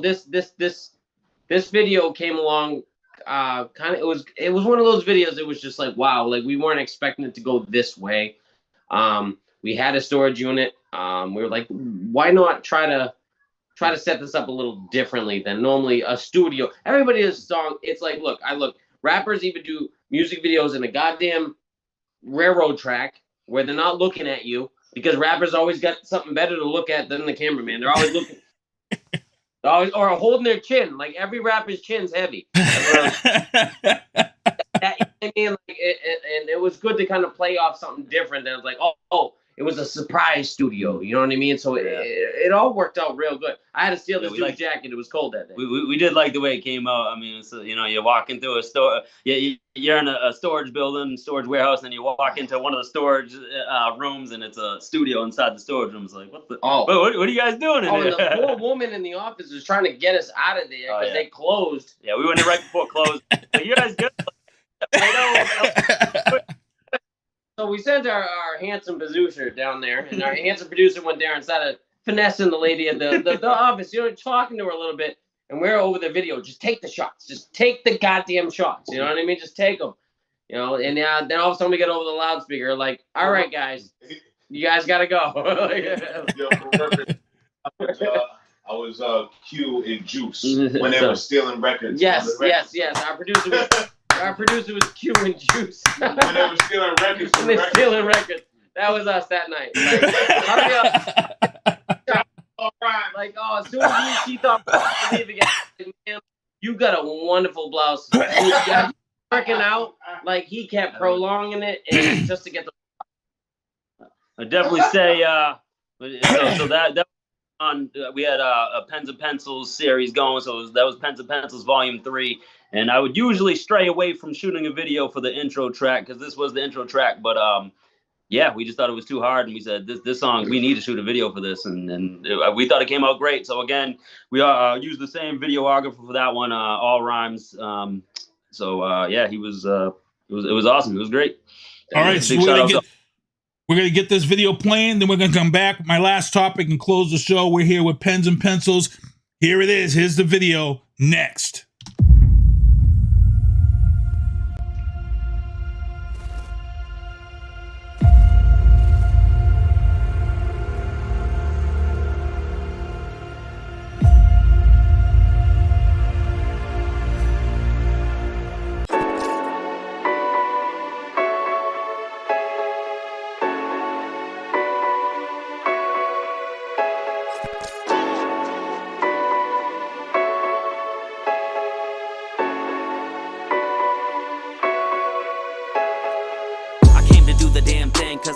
Speaker 19: This video came along. It was one of those videos. It was just like, wow, like we weren't expecting it to go this way. We had a storage unit. We were like, why not try to set this up a little differently than normally a studio? Everybody has a song. It's like, look, rappers even do music videos in a goddamn railroad track where they're not looking at you because rappers always got something better to look at than the cameraman. They're always looking, or holding their chin. Like every rapper's chin's heavy. I mean, like, and it was good to kind of play off something different. And I was like, oh, it was a surprise studio. You know what I mean? So it all worked out real good. I had to steal this dude's jacket. It was cold that day.
Speaker 18: We did like the way it came out. I mean, it's, you know, you walk into a store. You're in a storage building, storage warehouse, and you walk into one of the storage rooms, and it's a studio inside the storage room. It's like, what are you guys doing in here?
Speaker 19: The poor woman in the office was trying to get us out of there because they closed.
Speaker 18: Yeah, we went in right before close. But you guys good?
Speaker 19: So we sent our handsome producer down there, and our handsome producer went there and started finessing the lady at the office, you know, talking to her a little bit. And we're over the video. Just take the shots. Just take the goddamn shots. You know what I mean? Just take them. You know, and then all of a sudden we get over the loudspeaker, like, all right, guys, you guys got to go.
Speaker 1: I was Q and Juice when they were stealing records.
Speaker 19: Yes. Our producer was Q and Juice.
Speaker 1: When they were stealing records.
Speaker 19: Stealing records. That was us that night. Like, hurry up. All right. Like, as soon as she thought to leave again, man, you got a wonderful blouse. He's working out. Like, he kept prolonging it and just to get the.
Speaker 18: I definitely say, so that on we had a Pens and Pencils series going, so that was Pens and Pencils Volume 3. And I would usually stray away from shooting a video for the intro track because this was the intro track. But yeah, we just thought it was too hard, and we said this song we need to shoot a video for this, and we thought it came out great. So again, we used the same videographer for that one, All Rhymes. Yeah, he was it was awesome. It was great.
Speaker 17: All right, so we're gonna get this video playing, then we're gonna come back. My last topic and close the show. We're here with Pens and Pencils. Here it is. Here's the video next.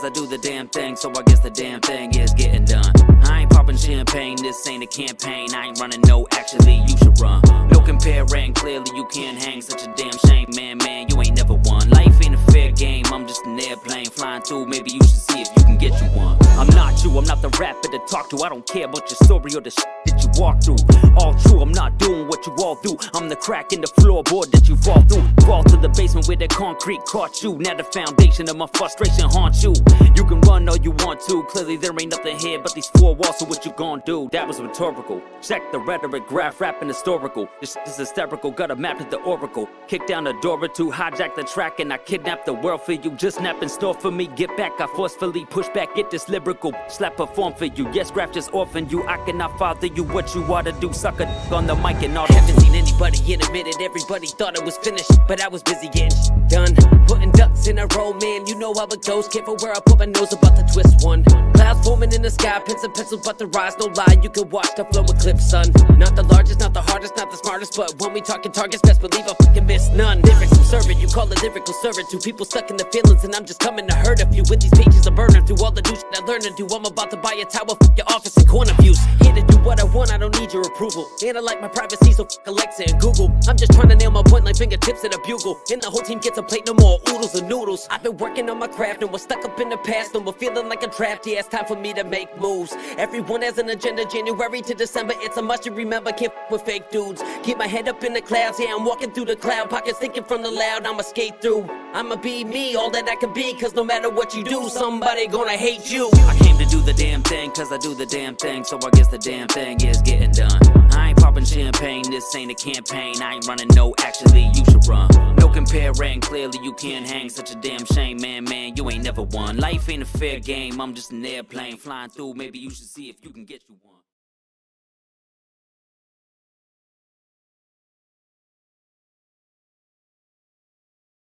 Speaker 20: cause I do the damn thing, so I guess the damn thing is getting done. I ain't popping champagne, this ain't a campaign. I ain't running, no, actually, you should run. No comparing, clearly you can't hang. Such a damn shame, man, you ain't never won. Life ain't a fair game, I'm just an airplane flying through. Maybe you should see if you can get you one. I'm not you, I'm not the rapper to talk to. I don't care about your story or the shit that you walk through. All true, I'm not doing what you all do. I'm the crack in the floorboard that you fall through. Fall to the basement where the concrete caught you. Now the foundation of my frustration haunts you. You can run all you want to. Clearly there ain't nothing here but these four walls, so what you gonna do? That was rhetorical. Check the rhetoric, graph, rapping historical. This shit is hysterical, got a map to the oracle. Kick down a door or two, hijack the track, and I kidnap the world for you. Just snap in store for me, get back, I forcefully push back, get this lyrical. Slap perform for you, yes, rap just orphan you. I cannot father you, what you ought to do, suck a on the mic and all.
Speaker 21: Haven't seen anybody in a minute, everybody thought it was finished, but I was busy getting done. Putting ducks in a row, man, you know how it goes. Careful where I put my nose, about to twist one. Clouds forming in the sky, pens and pencils about to rise, no lie, you can watch the flow eclipse, son. Not the largest, not the hardest, not the smartest, but when we talking targets, best believe I fucking miss none. Lyrics I'm serving, you call it lyrical servitude. People stuck in the feelings, and I'm just coming to hurt a few. With these pages I'm burning through all the new shit I learned to do. I'm about to buy a tower, fuck your office and corner views. Here to do what I want, I don't need your approval. And I like my privacy, so fuck Alexa and Google. I'm just trying to nail my point like fingertips at a bugle. And the whole team gets a plate, no more oodles and noodles. I've been working on my craft, and we're stuck up in the past. No more feeling like I'm trapped, yeah, it's time for me to make moves. Everyone has an agenda, January to December. It's a must you remember, can't fuck with fake dudes. Keep my head up in the clouds, yeah, I'm walking through the cloud. Pockets thinking from the loud, I'ma skate through. I'ma be me, all that I can be. Cause no matter what you do, somebody gonna hate you.
Speaker 20: I came to do the damn thing, cause I do the damn thing, so I guess the damn thing is getting done. I ain't popping champagne, this ain't a campaign. I ain't running, no, actually, you should run. No comparing, clearly you can't hang. Such a damn shame, man, you ain't never won. Life ain't a fair game, I'm just an airplane flying through. Maybe you should see if you can get you one.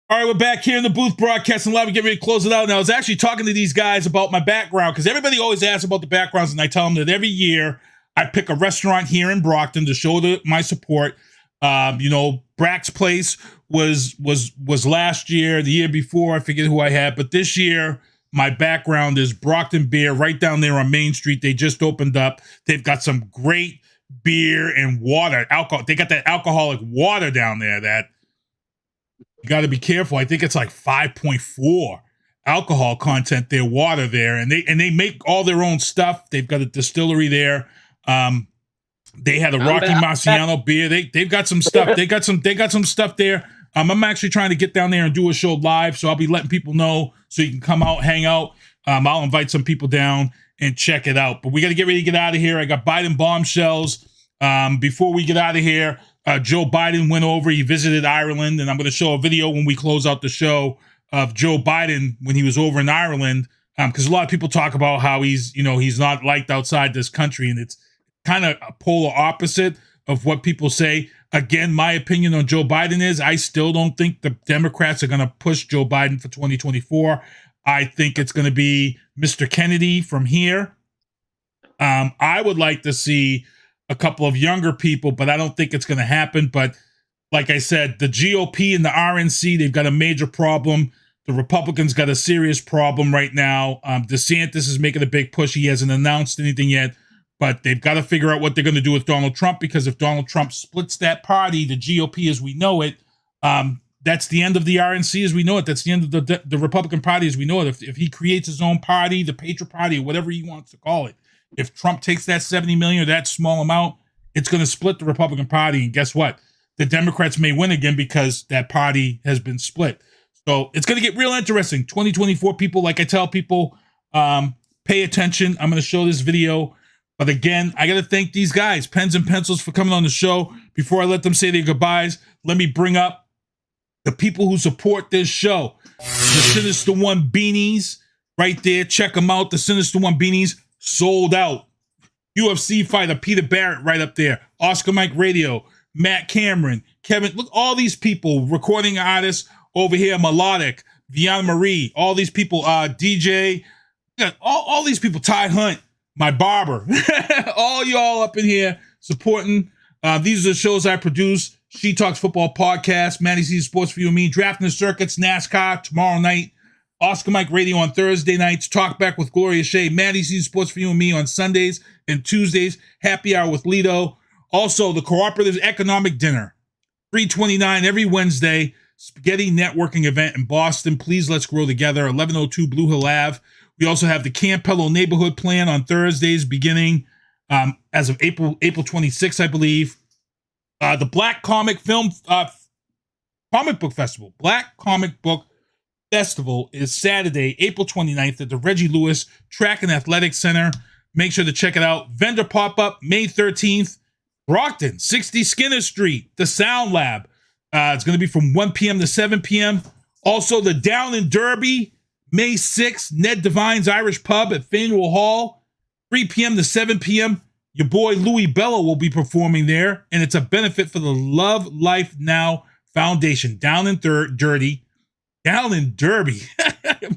Speaker 17: All right, we're back here in the booth broadcasting live. We get ready to close it out. Now, I was actually talking to these guys about my background because everybody always asks about the backgrounds, and I tell them that every year I pick a restaurant here in Brockton to show my support. Brack's Place was last year. The year before, I forget who I had, but this year my background is Brockton Beer right down there on Main Street. They just opened up. They've got some great beer and water, alcohol. They got that alcoholic water down there that. You got to be careful. I think it's like 5.4 alcohol content, their water there. And they make all their own stuff. They've got a distillery there. They had a Rocky Marciano beer. They've got some stuff. They got some stuff there. I'm actually trying to get down there and do a show live. So I'll be letting people know so you can come out, hang out. I'll invite some people down and check it out. But we got to get ready to get out of here. I got Biden bombshells. Before we get out of here, Joe Biden went over. He visited Ireland, and I'm going to show a video when we close out the show of Joe Biden when he was over in Ireland, because a lot of people talk about how he's not liked outside this country, and it's kind of a polar opposite of what people say. Again, my opinion on Joe Biden is I still don't think the Democrats are going to push Joe Biden for 2024. I think it's going to be Mr. Kennedy from here. I would like to see a couple of younger people, but I don't think it's going to happen. But like I said, the GOP and the RNC, they've got a major problem. The Republicans got a serious problem right now. DeSantis is making a big push. He hasn't announced anything yet, but they've got to figure out what they're going to do with Donald Trump, because if Donald Trump splits that party, the GOP as we know it, that's the end of the RNC as we know it. That's the end of the Republican Party as we know it. If he creates his own party, the Patriot Party, or whatever he wants to call it, if Trump takes that 70 million or that small amount, it's going to split the Republican Party. And guess what? The Democrats may win again because that party has been split. So it's going to get real interesting. 2024, people, like I tell people, pay attention. I'm going to show this video. But again, I got to thank these guys, Pens and Pencils, for coming on the show. Before I let them say their goodbyes, let me bring up the people who support this show. The Sinister One beanies right there. Check them out. The Sinister One beanies sold out. UFC fighter Peter Barrett right up there. Oscar Mike Radio, Matt Cameron, Kevin. Look, all these people, recording artists over here, Melodic, Vianna Marie, all these people, DJ, all these people, Ty Hunt, my barber, all y'all up in here supporting. These are the shows I produce. She Talks Football Podcast, Maddie Sees Sports for You and Me, Drafting the Circuits, NASCAR tomorrow night. Oscar Mike Radio on Thursday nights. Talk Back with Gloria Shea. Maddie sees sports for you and me on Sundays and Tuesdays. Happy Hour with Lido. Also, the Cooperative Economic Dinner. $3.29 every Wednesday. Spaghetti networking event in Boston. Please let's grow together. 1102 Blue Hill Ave. We also have the Campello Neighborhood Plan on Thursdays beginning as of April 26th, I believe. The Black Comic Film Comic Book Festival. Black Comic Book Festival is Saturday, April 29th at the Reggie Lewis Track and Athletic Center. Make sure to check it out. Vendor pop-up May 13th. Brockton, 60 Skinner Street, the Sound Lab. It's going to be from 1 p.m. to 7 p.m. Also, the Down in Derby, May 6th, Ned Devine's Irish Pub at Faneuil Hall, 3 p.m. to 7 p.m. Your boy Louis Bello will be performing there, and it's a benefit for the Love Life Now Foundation. Down in Derby.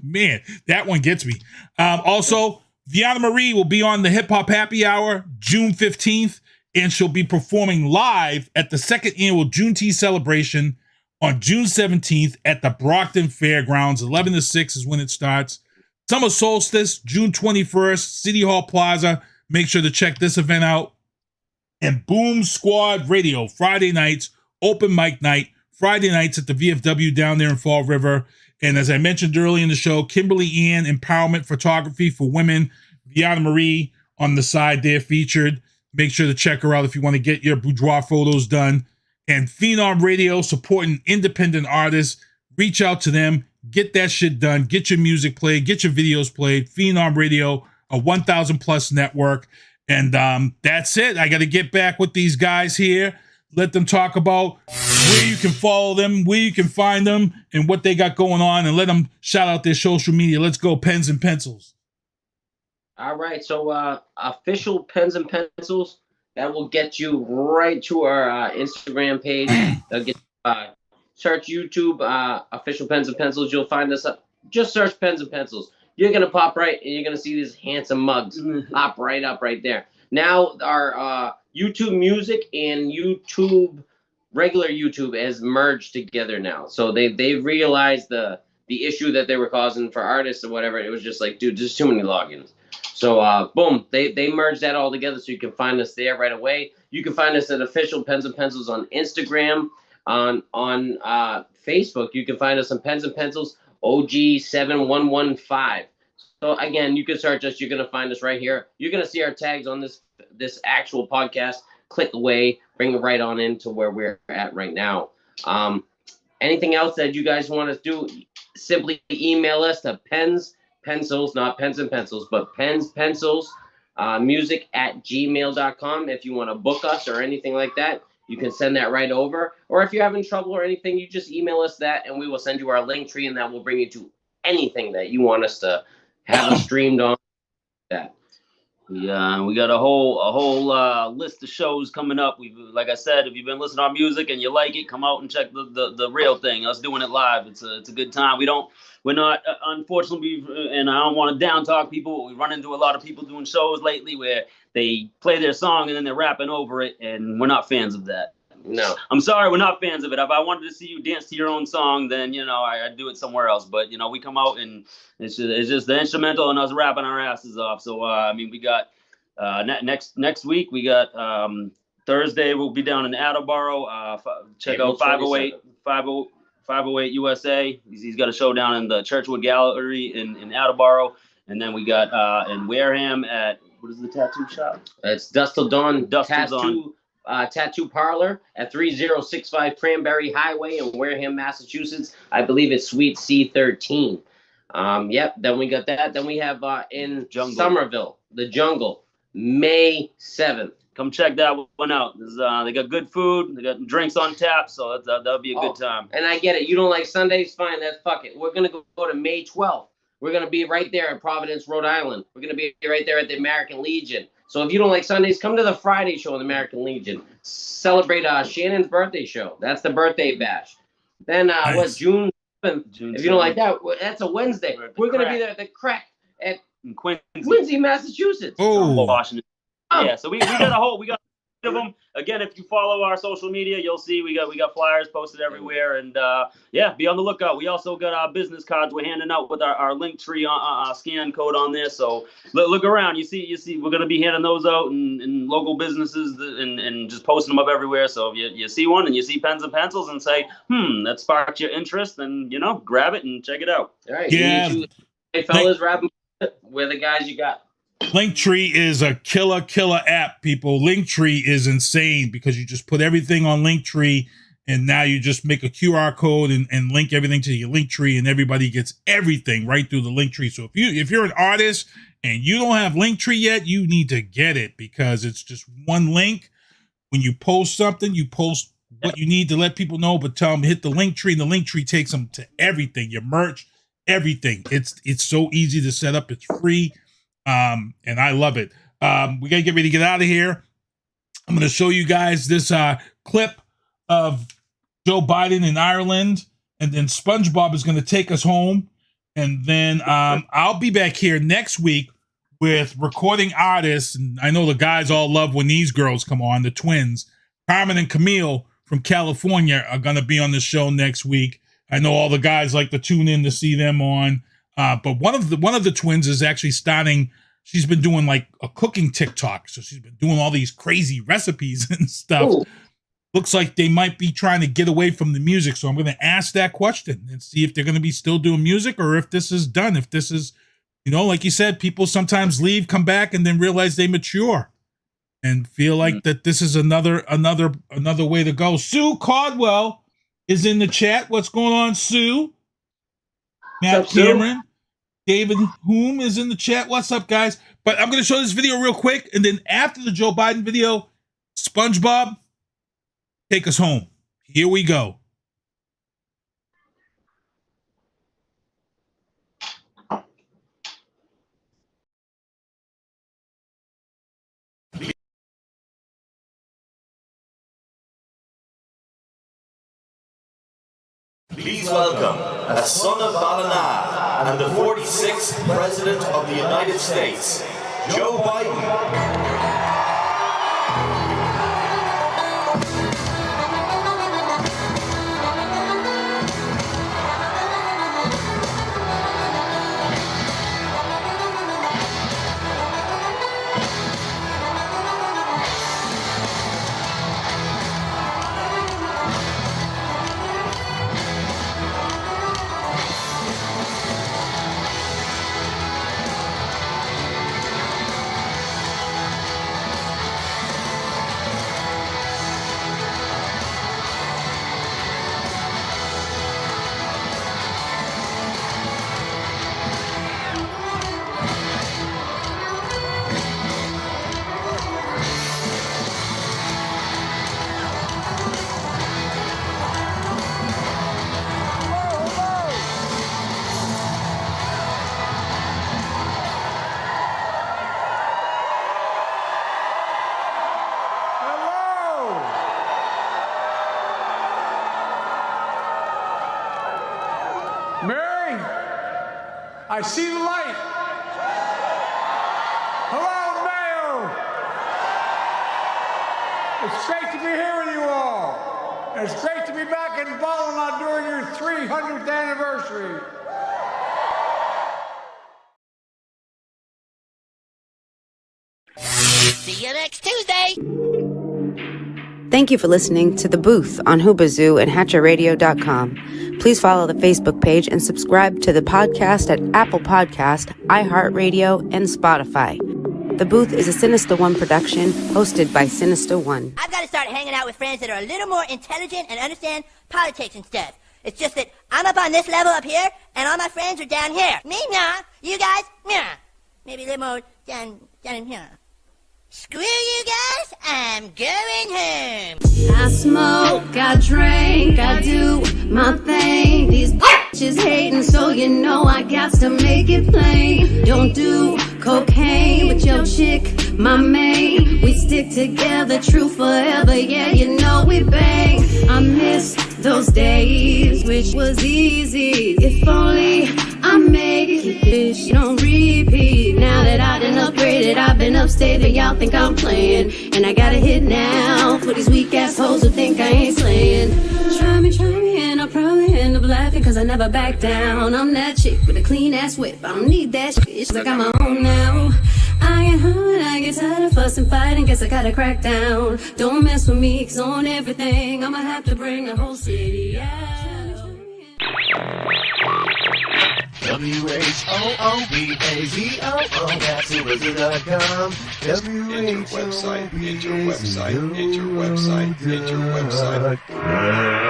Speaker 17: Man, that one gets me. Also, Vianna Marie will be on the Hip Hop Happy Hour June 15th. And she'll be performing live at the second annual Juneteenth celebration on June 17th at the Brockton Fairgrounds. 11 to 6 is when it starts. Summer Solstice, June 21st, City Hall Plaza. Make sure to check this event out. And Boom Squad Radio, Friday nights, open mic night, Friday nights at the VFW down there in Fall River. And as I mentioned earlier in the show, Kimberly Ann Empowerment Photography for Women, Vianna Marie on the side there featured. Make sure to check her out if you want to get your boudoir photos done. And Phenom Radio supporting independent artists. Reach out to them. Get that shit done. Get your music played. Get your videos played. Phenom Radio, a 1,000 plus network. And that's it. I got to get back with these guys here. Let them talk about where you can follow them, where you can find them, and what they got going on. And let them shout out their social media. Let's go, Pens and Pencils.
Speaker 19: All right, so official Pens and Pencils, that will get you right to our Instagram page. That'll get search YouTube, official Pens and Pencils. You'll find us up. Just search Pens and Pencils. You're gonna pop right, and you're gonna see these handsome mugs pop right up right there. Now our YouTube Music and YouTube regular YouTube has merged together now. So they realized the issue that they were causing for artists or whatever. It was just like, dude, there's too many logins. So, boom, they merged that all together so you can find us there right away. You can find us at Official Pens and Pencils on Instagram, on Facebook. You can find us on Pens and Pencils OG7115. So, again, you can search us. You're going to find us right here. You're going to see our tags on this actual podcast. Click away, bring it right on into where we're at right now. Anything else that you guys want to do, simply email us to pencils, not pens and pencils, but pencils, music@gmail.com. If you want to book us or anything like that, you can send that right over. Or if you're having trouble or anything, you just email us that and we will send you our link tree, and that will bring you to anything that you want us to have streamed on. That.
Speaker 18: Yeah, we got a whole list of shows coming up. Like I said, if you've been listening to our music and you like it, come out and check the real thing. Us doing it live. It's a good time. We're not unfortunately, and I don't want to down talk people, but we run into a lot of people doing shows lately where they play their song and then they're rapping over it, and we're not fans of that.
Speaker 19: No,
Speaker 18: I'm sorry, we're not fans of it. If I wanted to see you dance to your own song, then I'd do it somewhere else. But we come out and it's just the instrumental and us rapping our asses off. So we got next week we got Thursday we'll be down in Attleboro. Check out 508 USA. He's got a show down in the Churchwood Gallery in Attleboro, and then we got in Wareham at what is the tattoo shop?
Speaker 19: It's Dust Till Dawn Tattoo Parlor at 3065 Cranberry Highway in Wareham, Massachusetts. I believe it's Suite C13. Yep. Then we got that. Then we have in Somerville, the Jungle, May 7th.
Speaker 18: Come check that one out. They got good food. They got drinks on tap, so that'll be a good time.
Speaker 19: And I get it. You don't like Sundays? Fine. That's fuck it. We're gonna go to May 12th. We're gonna be right there at Providence, Rhode Island. We're gonna be right there at the American Legion. So if you don't like Sundays, come to the Friday show in the American Legion. Celebrate Shannon's birthday show. That's the birthday bash. Then nice. June 7th? If you don't like that, that's a Wednesday. We're going to be there at the Crack at Quincy, Massachusetts.
Speaker 17: Oh,
Speaker 18: Washington. Yeah, so we got of them. Again, if you follow our social media, you'll see we got flyers posted everywhere, and yeah, be on the lookout. We also got our business cards we're handing out with our Linktree scan code on there. So look around. You see, we're gonna be handing those out in local businesses and just posting them up everywhere. So if you see one and you see pens and pencils and say, that sparked your interest, then grab it and check it out.
Speaker 19: All right,
Speaker 17: yeah.
Speaker 19: Hey fellas, we're the guys you got.
Speaker 17: Linktree is a killer app, people. Linktree is insane because you just put everything on Linktree, and now you just make a QR code and link everything to your Linktree, and everybody gets everything right through the Linktree. So if you're an artist and you don't have Linktree yet, you need to get it because it's just one link. When you post something, you post what you need to let people know, but tell them hit the Linktree, and the Linktree takes them to everything, your merch, everything. It's so easy to set up. It's free. And I love it. We gotta get ready to get out of here. I'm gonna show you guys this clip of Joe Biden in Ireland, and then SpongeBob is gonna take us home, and then I'll be back here next week with recording artists. And I know the guys all love when these girls come on. The twins, Carmen and Camille from California, are gonna be on the show next week. I know all the guys like to tune in to see them on. But one of the twins is actually starting. She's been doing like a cooking TikTok, so she's been doing all these crazy recipes and stuff. Ooh. Looks like they might be trying to get away from the music, so I'm going to ask that question and see if they're going to be still doing music or if this is done. If this is, like you said, people sometimes leave, come back, and then realize they mature and feel like that this is another way to go. Sue Caldwell is in the chat. What's going on, Sue? Matt Cameron. David Hume is in the chat. What's up, guys? But I'm going to show this video real quick, and then after the Joe Biden video, SpongeBob, take us home. Here we go.
Speaker 2: Please welcome, a son of Ballina and the 46th President of the United States, Joe Biden.
Speaker 5: I see the light. Hello, Mayo. It's great to be here with you all. And it's great to be back in Baltimore during your 300th anniversary.
Speaker 22: See you next Tuesday.
Speaker 11: Thank you for listening to The Booth on Hoobazoo and HatcherRadio.com. Please follow the Facebook page and subscribe to the podcast at Apple Podcast, iHeartRadio, and Spotify. The Booth is a Sinister One production hosted by Sinister One.
Speaker 22: I've got to start hanging out with friends that are a little more intelligent and understand politics and stuff. It's just that I'm up on this level up here, and all my friends are down here. Me, nah. You guys, nah. Maybe a little more down in here. Screw you guys, I'm going home.
Speaker 23: I smoke, I drink, I do my thing. These bitches hating, so you know I got to make it plain. Don't do cocaine with your chick, my main. We stick together, true forever, yeah, you know we bang. I miss those days, which was easy. If only I make it on repeat. Now that I done upgraded, I've been upstate, and y'all think I'm playing. and I gotta hit now for these weak assholes who think I ain't slaying. Try me, and I'll probably end up laughing, cause I never back down. I'm that chick with a clean ass whip. I don't need that shit, it's like I'm my own now. I get hard, I get tired of fussing, fighting, guess I gotta crack down. Don't mess with me, cause on everything I'ma have to bring the whole city out.
Speaker 3: WHOOBAZOO, that's Hoovers.com.
Speaker 7: Enter website, enter website, enter website, enter website.